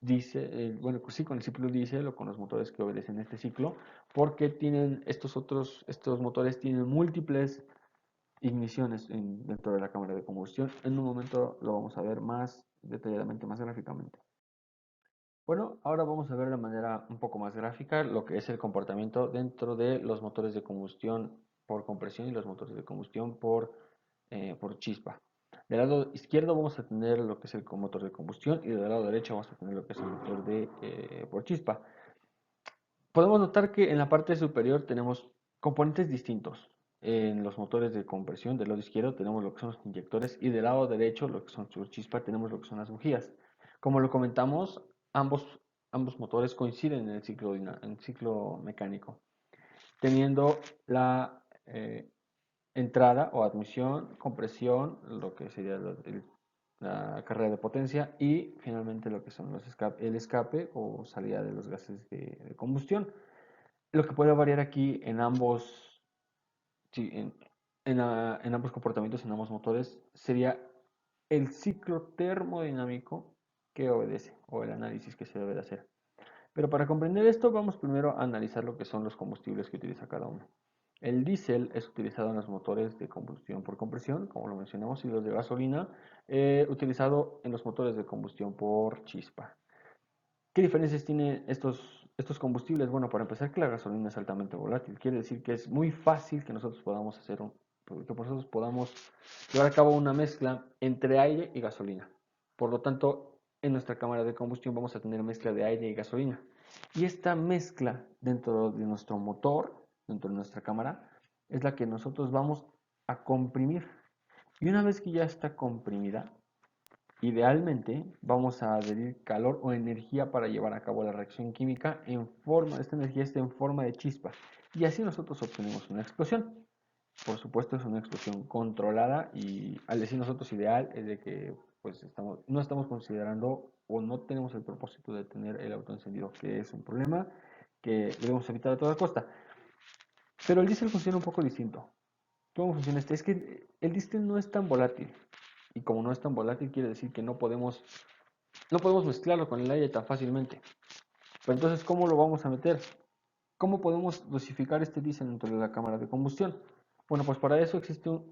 diésel, sí, con el ciclo diésel o con los motores que obedecen este ciclo, porque tienen estos motores tienen múltiples igniciones dentro de la cámara de combustión. En un momento lo vamos a ver más detalladamente, más gráficamente. Bueno, ahora vamos a ver de manera un poco más gráfica lo que es el comportamiento dentro de los motores de combustión por compresión y los motores de combustión por chispa. Del lado izquierdo vamos a tener lo que es el motor de combustión y del lado derecho vamos a tener lo que es el motor por chispa. Podemos notar que en la parte superior tenemos componentes distintos. En los motores de compresión del lado izquierdo tenemos lo que son los inyectores y del lado derecho, lo que son por chispa, tenemos lo que son las bujías. Como lo comentamos, ambos motores coinciden en en el ciclo mecánico, teniendo la entrada o admisión, compresión, lo que sería la carrera de potencia y finalmente lo que son el escape o salida de los gases de combustión. Lo que puede variar aquí en ambos, sí, en ambos comportamientos, en ambos motores, sería el ciclo termodinámico que obedece o el análisis que se debe de hacer. Pero para comprender esto, vamos primero a analizar lo que son los combustibles que utiliza cada uno. El diésel es utilizado en los motores de combustión por compresión, como lo mencionamos, y los de gasolina, utilizado en los motores de combustión por chispa. ¿Qué diferencias tienen estos combustibles? Bueno, para empezar, que la gasolina es altamente volátil. Quiere decir que es muy fácil que nosotros podamos llevar a cabo una mezcla entre aire y gasolina. Por lo tanto, en nuestra cámara de combustión vamos a tener mezcla de aire y gasolina. Y esta mezcla dentro de nuestro motor, dentro de nuestra cámara, es la que nosotros vamos a comprimir. Y una vez que ya está comprimida, idealmente vamos a adherir calor o energía para llevar a cabo la reacción química esta energía está en forma de chispa. Y así nosotros obtenemos una explosión. Por supuesto es una explosión controlada y al decir nosotros ideal es de que pues no estamos considerando o no tenemos el propósito de tener el auto encendido, que es un problema que debemos evitar a toda costa. Pero el diésel funciona un poco distinto. ¿Cómo funciona este? Es que el diésel no es tan volátil. Y como no es tan volátil, quiere decir que no podemos mezclarlo con el aire tan fácilmente. Pero entonces, ¿cómo lo vamos a meter? ¿Cómo podemos dosificar este diésel dentro de la cámara de combustión? Bueno, pues para eso existe un,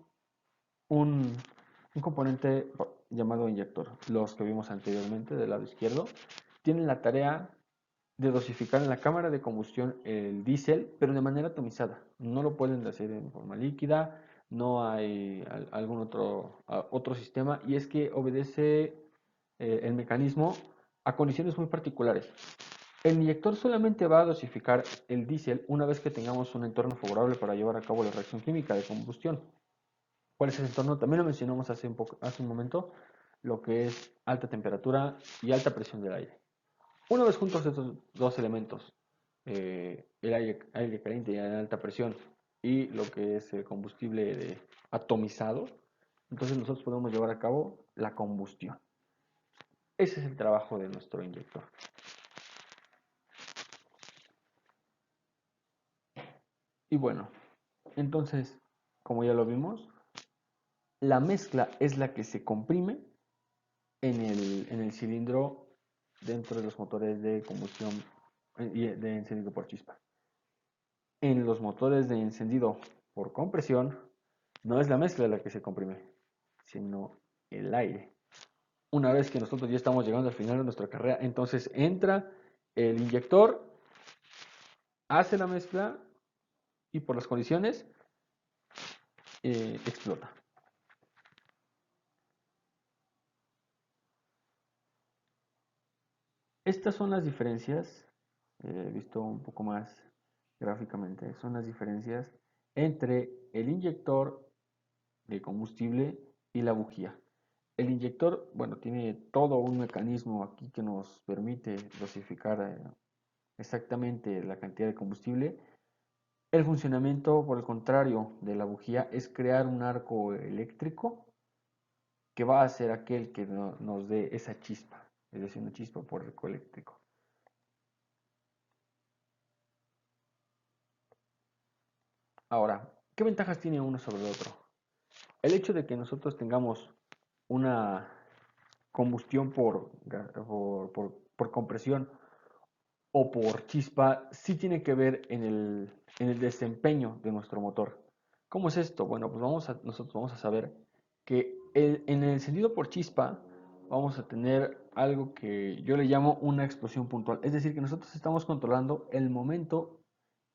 un componente llamado inyector. Los que vimos anteriormente del lado izquierdo tienen la tarea de dosificar en la cámara de combustión el diésel, pero de manera atomizada. No lo pueden hacer en forma líquida, no hay algún otro sistema, y es que obedece el mecanismo a condiciones muy particulares. El inyector solamente va a dosificar el diésel una vez que tengamos un entorno favorable para llevar a cabo la reacción química de combustión. ¿Cuál es ese entorno? También lo mencionamos hace un momento, lo que es alta temperatura y alta presión del aire. Una vez juntos estos dos elementos, el aire caliente y a alta presión y lo que es el combustible atomizado, entonces nosotros podemos llevar a cabo la combustión. Ese es el trabajo de nuestro inyector. Y bueno, entonces, como ya lo vimos, la mezcla es la que se comprime en el cilindro dentro de los motores de combustión y de encendido por chispa. En los motores de encendido por compresión, no es la mezcla la que se comprime, sino el aire. Una vez que nosotros ya estamos llegando al final de nuestra carrera, entonces entra el inyector, hace la mezcla y por las condiciones explota. Estas son las diferencias, visto un poco más gráficamente, son las diferencias entre el inyector de combustible y la bujía. El inyector, bueno, tiene todo un mecanismo aquí que nos permite dosificar exactamente la cantidad de combustible. El funcionamiento, por el contrario, de la bujía es crear un arco eléctrico que va a ser aquel que nos dé esa chispa, es decir, una chispa por arco eléctrico. Ahora, ¿qué ventajas tiene uno sobre el otro? El hecho de que nosotros tengamos una combustión por compresión o por chispa sí tiene que ver en el desempeño de nuestro motor. ¿Cómo es esto? Bueno, pues nosotros vamos a saber que en el encendido por chispa vamos a tener algo que yo le llamo una explosión puntual. Es decir, que nosotros estamos controlando el momento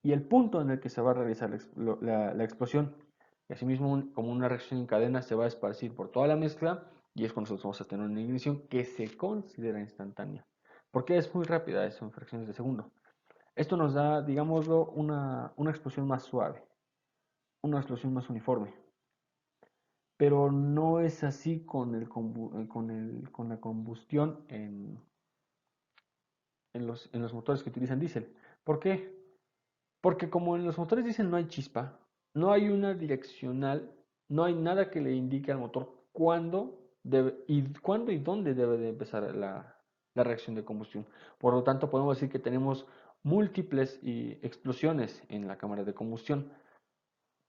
y el punto en el que se va a realizar la explosión. Y asimismo, como una reacción en cadena, se va a esparcir por toda la mezcla y es cuando nosotros vamos a tener una ignición que se considera instantánea. Porque es muy rápida, es en fracciones de segundo. Esto nos da, digámoslo, una explosión más suave, una explosión más uniforme. Pero no es así con la combustión en los motores que utilizan diésel. ¿Por qué? Porque como en los motores diésel no hay chispa, no hay una direccional, no hay nada que le indique al motor cuándo y dónde debe de empezar la reacción de combustión. Por lo tanto, podemos decir que tenemos múltiples explosiones en la cámara de combustión.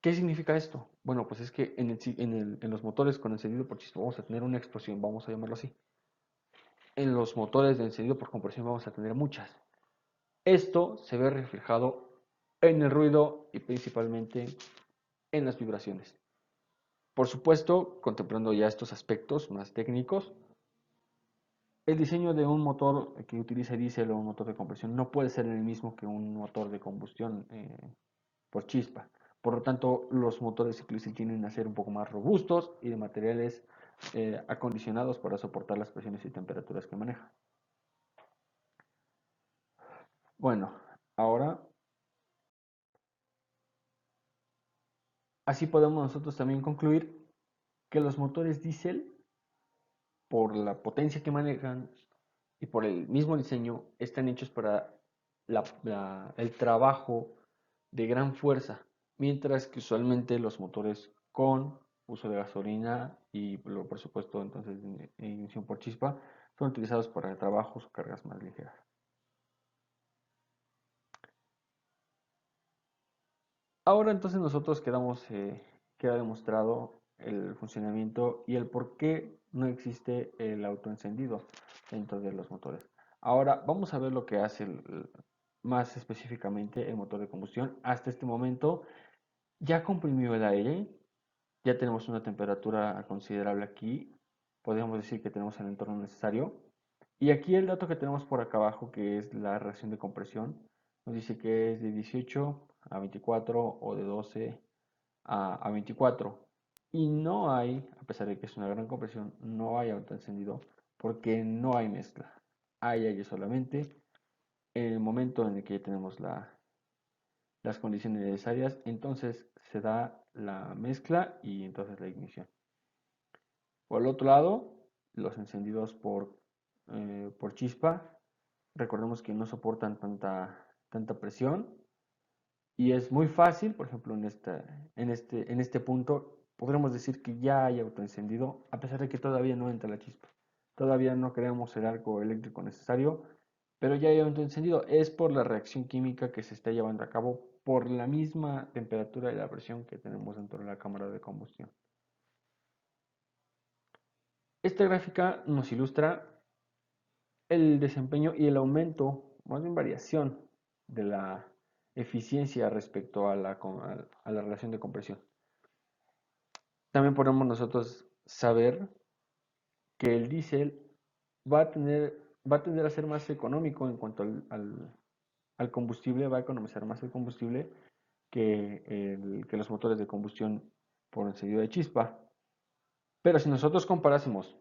¿Qué significa esto? Bueno, pues es que en los motores con encendido por chispa vamos a tener una explosión, vamos a llamarlo así. En los motores de encendido por compresión vamos a tener muchas. Esto se ve reflejado en el ruido y principalmente en las vibraciones. Por supuesto, contemplando ya estos aspectos más técnicos, el diseño de un motor que utilice diésel o un motor de compresión no puede ser el mismo que un motor de combustión por chispa. Por lo tanto, los motores ciclistas tienden a ser un poco más robustos y de materiales acondicionados para soportar las presiones y temperaturas que maneja. Bueno, ahora así podemos nosotros también concluir que los motores diésel, por la potencia que manejan y por el mismo diseño, están hechos para el trabajo de gran fuerza, mientras que usualmente los motores con uso de gasolina y por supuesto entonces de ignición por chispa son utilizados para trabajos o cargas más ligeras. Ahora entonces nosotros queda demostrado el funcionamiento y el por qué no existe el autoencendido dentro de los motores. Ahora vamos a ver lo que hace más específicamente el motor de combustión. Hasta este momento ya comprimió el aire, ya tenemos una temperatura considerable aquí, podríamos decir que tenemos el entorno necesario. Y aquí el dato que tenemos por acá abajo, que es la reacción de compresión, nos dice que es de 18 a 24 o de 12 a 24. Y no hay, a pesar de que es una gran compresión, no hay autoencendido porque no hay mezcla. Hay aire solamente. En el momento en el que ya tenemos las condiciones necesarias, entonces se da la mezcla y entonces la ignición. Por el otro lado, los encendidos por chispa, recordemos que no soportan tanta presión y es muy fácil, por ejemplo, en este punto, podremos decir que ya hay autoencendido, a pesar de que todavía no entra la chispa. Todavía no creamos el arco eléctrico necesario, pero ya hay autoencendido. Es por la reacción química que se está llevando a cabo por la misma temperatura y la presión que tenemos dentro de la cámara de combustión. Esta gráfica nos ilustra el desempeño y el aumento, más bien variación, de la eficiencia respecto a a la relación de compresión. También podemos nosotros saber que el diésel va a tender a ser más económico en cuanto al combustible, va a economizar más el combustible que los motores de combustión por encendido de chispa. Pero si nosotros comparásemos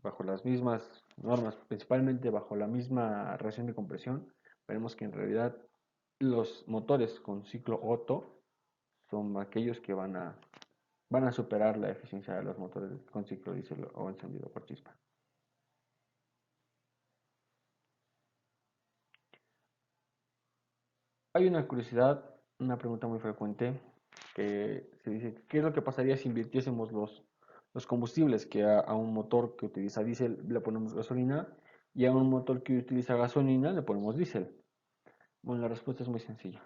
bajo las mismas normas, principalmente bajo la misma reacción de compresión, veremos que en realidad los motores con ciclo Otto son aquellos que van a superar la eficiencia de los motores con ciclo diésel o encendido por chispa. Hay una curiosidad, una pregunta muy frecuente que se dice, ¿qué es lo que pasaría si invirtiésemos los combustibles? Que a un motor que utiliza diésel le ponemos gasolina y a un motor que utiliza gasolina le ponemos diésel. Bueno, la respuesta es muy sencilla.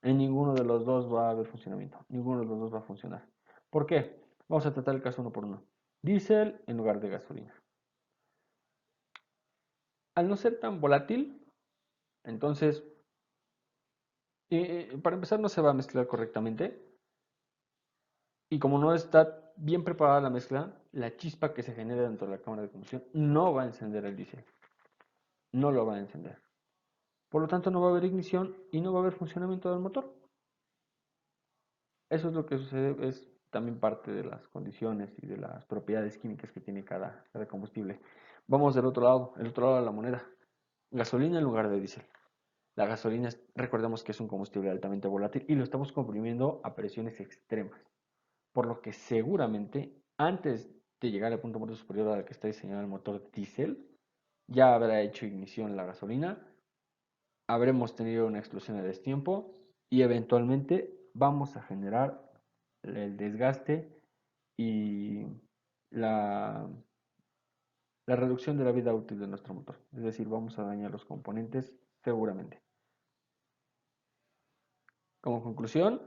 En ninguno de los dos va a haber funcionamiento. Ninguno de los dos va a funcionar. ¿Por qué? Vamos a tratar el caso uno por uno. Diésel en lugar de gasolina. Al no ser tan volátil, entonces, para empezar, no se va a mezclar correctamente. Y como no está bien preparada la mezcla, la chispa que se genera dentro de la cámara de combustión no va a encender el diésel. No lo va a encender. Por lo tanto, no va a haber ignición y no va a haber funcionamiento del motor. Eso es lo que sucede, es también parte de las condiciones y de las propiedades químicas que tiene cada combustible. Vamos del otro lado, el otro lado de la moneda. Gasolina en lugar de diésel. La gasolina, recordemos que es un combustible altamente volátil y lo estamos comprimiendo a presiones extremas. Por lo que seguramente antes de llegar al punto muerto superior al que está diseñado el motor diésel, ya habrá hecho ignición la gasolina habremos tenido una explosión a destiempo y eventualmente vamos a generar el desgaste y la, la reducción de la vida útil de nuestro motor. Es decir, vamos a dañar los componentes seguramente. Como conclusión,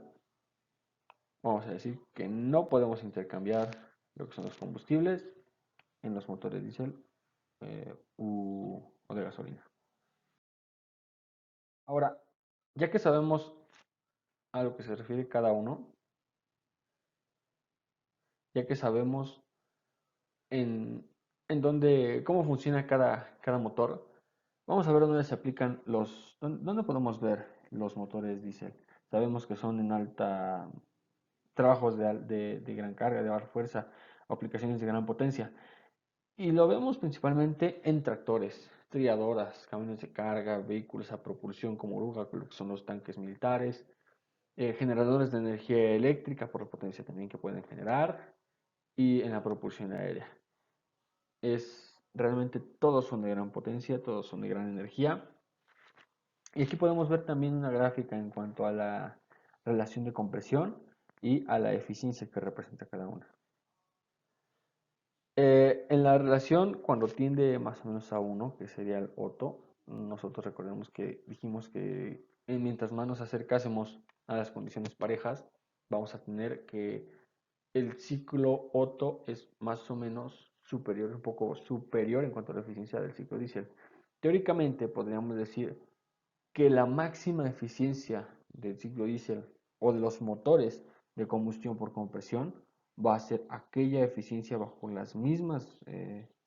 vamos a decir que no podemos intercambiar lo que son los combustibles en los motores diésel o de gasolina. Ahora, ya que sabemos a lo que se refiere cada uno, ya que sabemos en, en dónde, cómo funciona cada motor, vamos a ver dónde se aplican dónde podemos ver los motores diésel. Sabemos que son en alta, trabajos de gran carga, de baja fuerza, aplicaciones de gran potencia. Y lo vemos principalmente en tractores, triadoras, camiones de carga, vehículos a propulsión como oruga, lo que son los tanques militares, generadores de energía eléctrica por la potencia también que pueden generar, y en la propulsión aérea. Realmente todos son de gran potencia, todos son de gran energía. Y aquí podemos ver también una gráfica en cuanto a la relación de compresión y a la eficiencia que representa cada una. En la relación, cuando tiende más o menos a 1, que sería el Otto, nosotros recordemos que dijimos que mientras más nos acercásemos a las condiciones parejas, vamos a tener que el ciclo Otto es más o menos superior, un poco superior en cuanto a la eficiencia del ciclo diésel. Teóricamente podríamos decir que la máxima eficiencia del ciclo diésel o de los motores de combustión por compresión va a ser aquella eficiencia bajo las mismas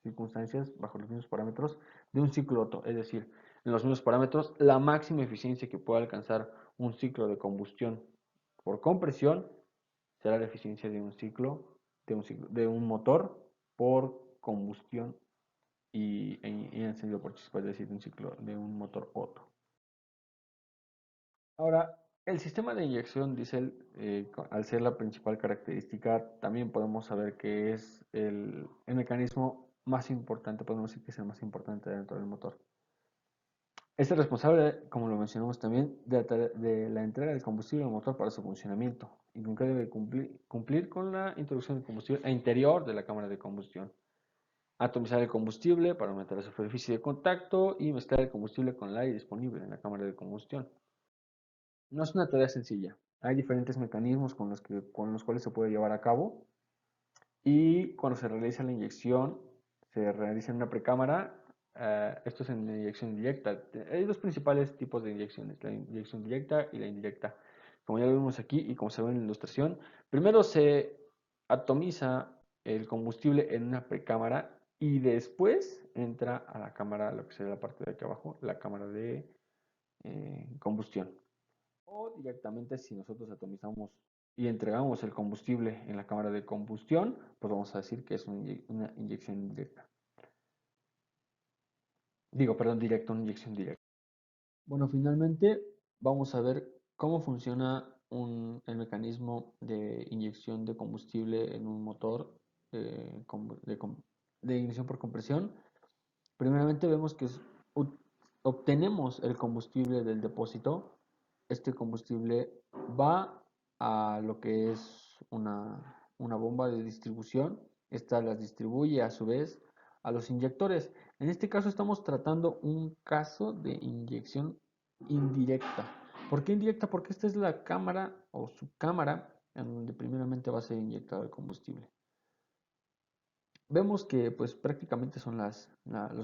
circunstancias, bajo los mismos parámetros de un ciclo Otto. Es decir, en los mismos parámetros, la máxima eficiencia que pueda alcanzar un ciclo de combustión por compresión será la eficiencia de un de un motor por combustión y encendido por chispa, es decir, de un ciclo de un motor Otto. Ahora, el sistema de inyección diésel, al ser la principal característica, también podemos saber que es el mecanismo más importante, podemos decir que es el más importante dentro del motor. Es el responsable, como lo mencionamos también, de la entrega del combustible al motor para su funcionamiento y nunca debe cumplir con la introducción del combustible al interior de la cámara de combustión. Atomizar el combustible para aumentar la superficie de contacto y mezclar el combustible con el aire disponible en la cámara de combustión. No es una tarea sencilla. Hay diferentes mecanismos con los cuales se puede llevar a cabo y cuando se realiza la inyección, se realiza en una precámara. Esto es en la inyección directa. Hay dos principales tipos de inyecciones, la inyección directa y la indirecta. Como ya lo vimos aquí y como se ve en la ilustración, primero se atomiza el combustible en una precámara y después entra a la cámara, lo que sería la parte de aquí abajo, la cámara de combustión. O directamente si nosotros atomizamos y entregamos el combustible en la cámara de combustión, pues vamos a decir que es una inyección indirecta. Digo, perdón, directa, una inyección directa. Bueno, finalmente vamos a ver cómo funciona el mecanismo de inyección de combustible en un motor de ignición por compresión. Primeramente vemos que obtenemos el combustible del depósito. Este combustible va a lo que es una bomba de distribución. Esta las distribuye a su vez a los inyectores. En este caso estamos tratando un caso de inyección indirecta. ¿Por qué indirecta? Porque esta es la cámara o su cámara en donde primeramente va a ser inyectado el combustible. Vemos que pues prácticamente son los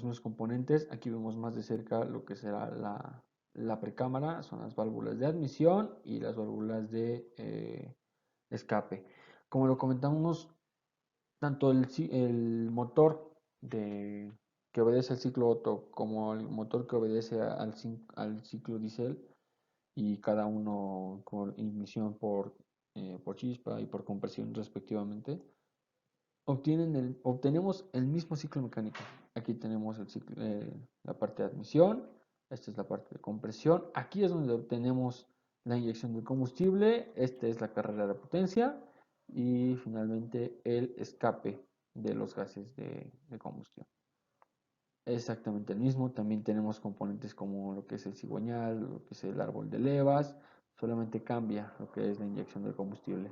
mismos componentes. Aquí vemos más de cerca lo que será la precámara, son las válvulas de admisión y las válvulas de escape. Como lo comentamos, tanto el motor que obedece al ciclo Otto como el motor que obedece al ciclo diésel y cada uno con ignición por chispa y por compresión respectivamente, obtenemos el mismo ciclo mecánico. Aquí tenemos la parte de admisión, esta es la parte de compresión, aquí es donde obtenemos la inyección del combustible, esta es la carrera de potencia y finalmente el escape de los gases de combustión. exactamente el mismo. También tenemos componentes como lo que es el cigüeñal, lo que es el árbol de levas, solamente cambia lo que es la inyección del combustible.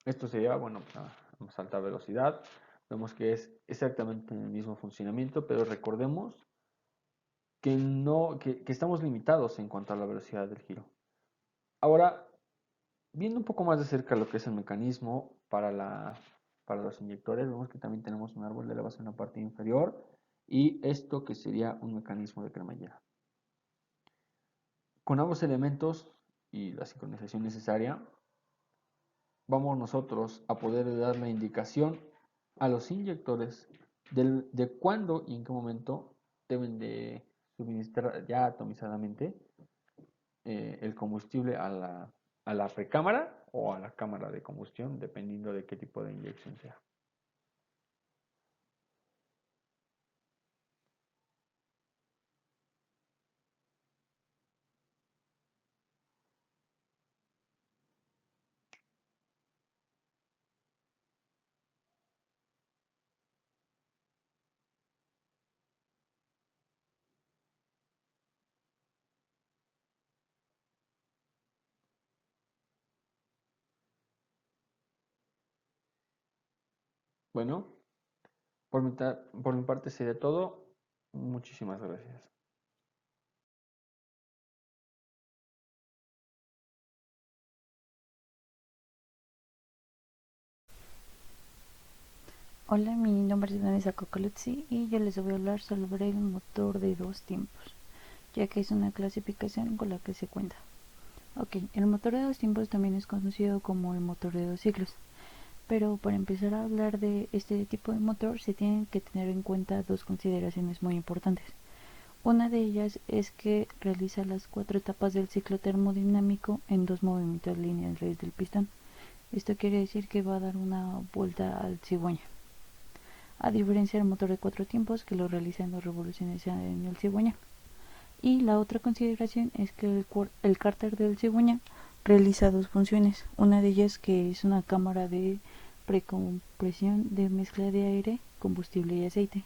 Esto sería, bueno, pues, a más alta velocidad. Vemos que es exactamente el mismo funcionamiento, pero recordemos que, no, que estamos limitados en cuanto a la velocidad del giro. Ahora, viendo un poco más de cerca lo que es el mecanismo para los inyectores, vemos que también tenemos un árbol de levas en la parte inferior y esto que sería un mecanismo de cremallera. Con ambos elementos y la sincronización necesaria, vamos nosotros a poder dar la indicación a los inyectores de cuándo y en qué momento deben de suministrar ya atomizadamente el combustible a la recámara o a la cámara de combustión, dependiendo de qué tipo de inyección sea. Bueno, por mi parte sería todo. Muchísimas gracias. Hola, mi nombre es Vanessa Cocoluzzi y yo les voy a hablar sobre el motor de dos tiempos, ya que es una clasificación con la que se cuenta. Ok, el motor de dos tiempos también es conocido como el motor de dos ciclos, pero para empezar a hablar de este tipo de motor se tienen que tener en cuenta dos consideraciones muy importantes. Una de ellas es que realiza las 4 etapas del ciclo termodinámico en dos movimientos lineales del pistón. Esto quiere decir que va a dar una vuelta al cigüeña, a diferencia del motor de 4 tiempos que lo realiza en 2 revoluciones en el cigüeña. Y la otra consideración es que el cárter del cigüeña realiza dos funciones, una de ellas que es una cámara de precompresión de mezcla de aire, combustible y aceite,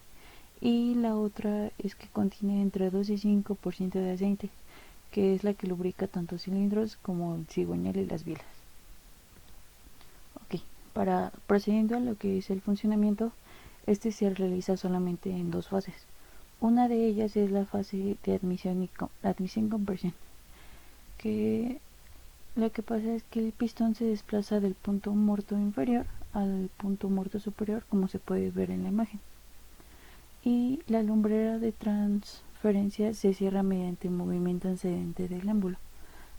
y la otra es que contiene entre 2 y 5% de aceite, que es la que lubrica tanto cilindros como el cigüeñal y las bilas. Ok, para procediendo a lo que es el funcionamiento, este se realiza solamente en dos fases. Una de ellas es la fase de admisión y compresión, que lo que pasa es que el pistón se desplaza del punto muerto inferior al punto muerto superior, como se puede ver en la imagen. Y la lumbrera de transferencia se cierra mediante el movimiento ascendente del émbolo.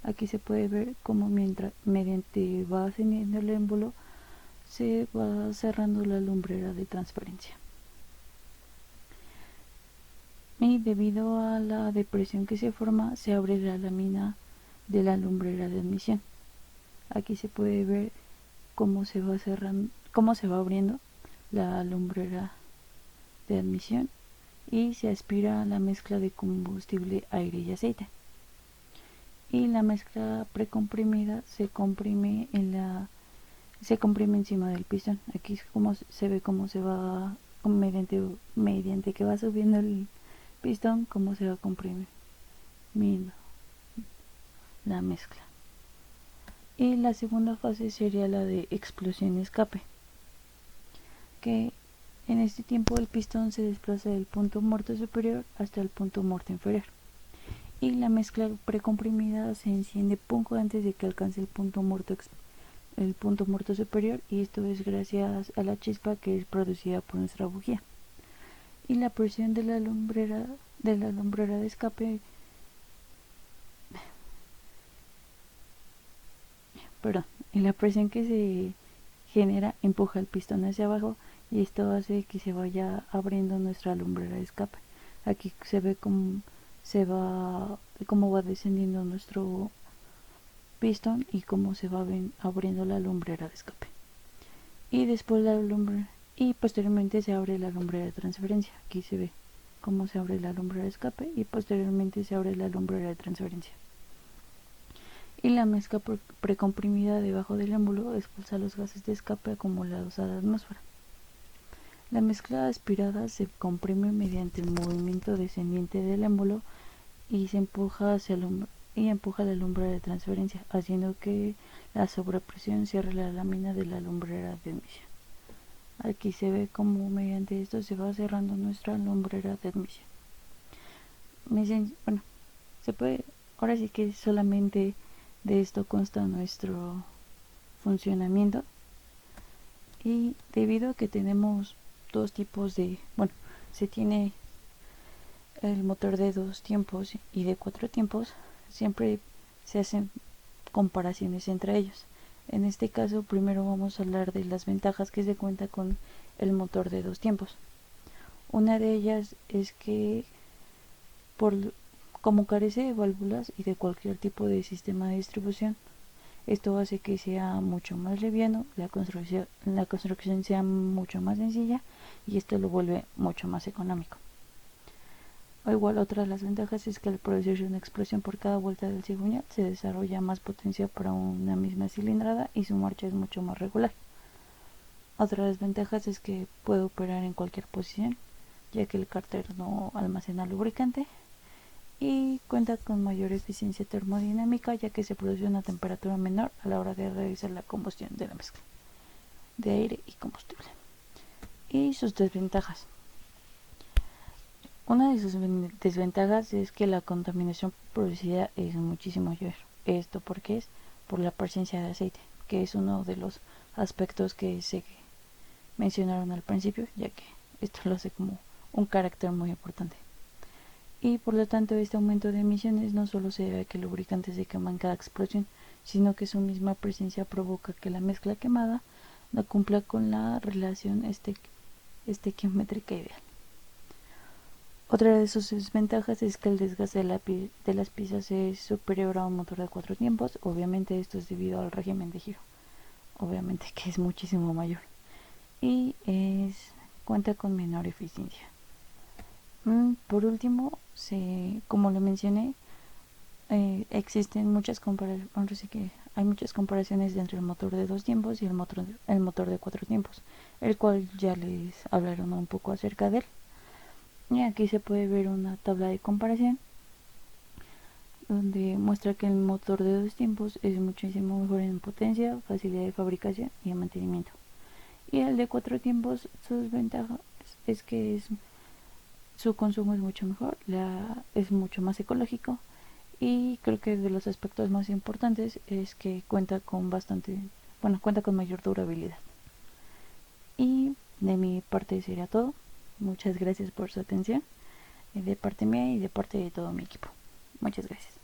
Aquí se puede ver cómo mediante va ascendiendo el émbolo se va cerrando la lumbrera de transferencia. Y debido a la depresión que se forma, se abre la lámina de la lumbrera de admisión. Aquí se puede ver cómo se va cerrando, cómo se va abriendo la lumbrera de admisión y se aspira la mezcla de combustible, aire y aceite. Y la mezcla precomprimida se comprime encima del pistón. Aquí es como se ve cómo se va mediante que va subiendo el pistón, cómo se va comprimiendo la mezcla. Y la segunda fase sería la de explosión y escape, que en este tiempo el pistón se desplaza del punto muerto superior hasta el punto muerto inferior. Y la mezcla precomprimida se enciende poco antes de que alcance el punto muerto superior, y esto es gracias a la chispa que es producida por nuestra bujía. Y la presión de la lumbrera de escape y la presión que se genera empuja el pistón hacia abajo, y esto hace que se vaya abriendo nuestra lumbrera de escape. Aquí se ve cómo va descendiendo nuestro pistón y cómo se va abriendo la lumbrera de escape. Y después posteriormente se abre la lumbrera de transferencia. Aquí se ve cómo se abre la lumbrera de escape y posteriormente se abre la lumbrera de transferencia. y la mezcla precomprimida debajo del émbolo expulsa los gases de escape acumulados a la atmósfera. La mezcla aspirada se comprime mediante el movimiento descendiente del émbolo y se empuja hacia empuja la lumbrera de transferencia, haciendo que la sobrepresión cierre la lámina de la lumbrera de admisión. Aquí se ve como mediante esto se va cerrando nuestra lumbrera de admisión. Bueno, se puede, ahora sí que solamente de esto consta nuestro funcionamiento, y debido a que tenemos dos tipos de, bueno, se tiene el motor de 2 tiempos y de 4 tiempos, siempre se hacen comparaciones entre ellos. En este caso, primero vamos a hablar de las ventajas que se cuenta con el motor de 2 tiempos. Una de ellas es que como carece de válvulas y de cualquier tipo de sistema de distribución, esto hace que sea mucho más liviano, la construcción sea mucho más sencilla, y esto lo vuelve mucho más económico. O igual, otra de las ventajas es que al producirse una explosión por cada vuelta del cigüeñal se desarrolla más potencia para una misma cilindrada y su marcha es mucho más regular. Otra de las ventajas es que puede operar en cualquier posición, ya que el cárter no almacena lubricante, y cuenta con mayor eficiencia termodinámica, ya que se produce una temperatura menor a la hora de realizar la combustión de la mezcla de aire y combustible. Y sus desventajas. Una de sus desventajas es que la contaminación producida es muchísimo mayor. Esto porque es por la presencia de aceite, que es uno de los aspectos que se mencionaron al principio, ya que esto lo hace como un carácter muy importante. Y por lo tanto, este aumento de emisiones no solo se debe a que el lubricante se quema en cada explosión, sino que su misma presencia provoca que la mezcla quemada no cumpla con la relación estequiométrica ideal. Otra de sus desventajas es que el desgaste de las piezas es superior a un motor de 4 tiempos. Obviamente esto es debido al régimen de giro, obviamente que es muchísimo mayor, y cuenta con menor eficiencia. Por último, como lo mencioné, existen hay muchas comparaciones entre el motor de 2 tiempos y el motor de 4 tiempos, el cual ya les hablaron un poco acerca de él. Y aquí se puede ver una tabla de comparación donde muestra que el motor de 2 tiempos es muchísimo mejor en potencia, facilidad de fabricación y de mantenimiento. Y el de 4 tiempos, sus ventajas es que su consumo es mucho mejor, es mucho más ecológico, y creo que de los aspectos más importantes es que cuenta con mayor durabilidad. Y de mi parte sería todo. Muchas gracias por su atención, de parte mía y de parte de todo mi equipo. Muchas gracias.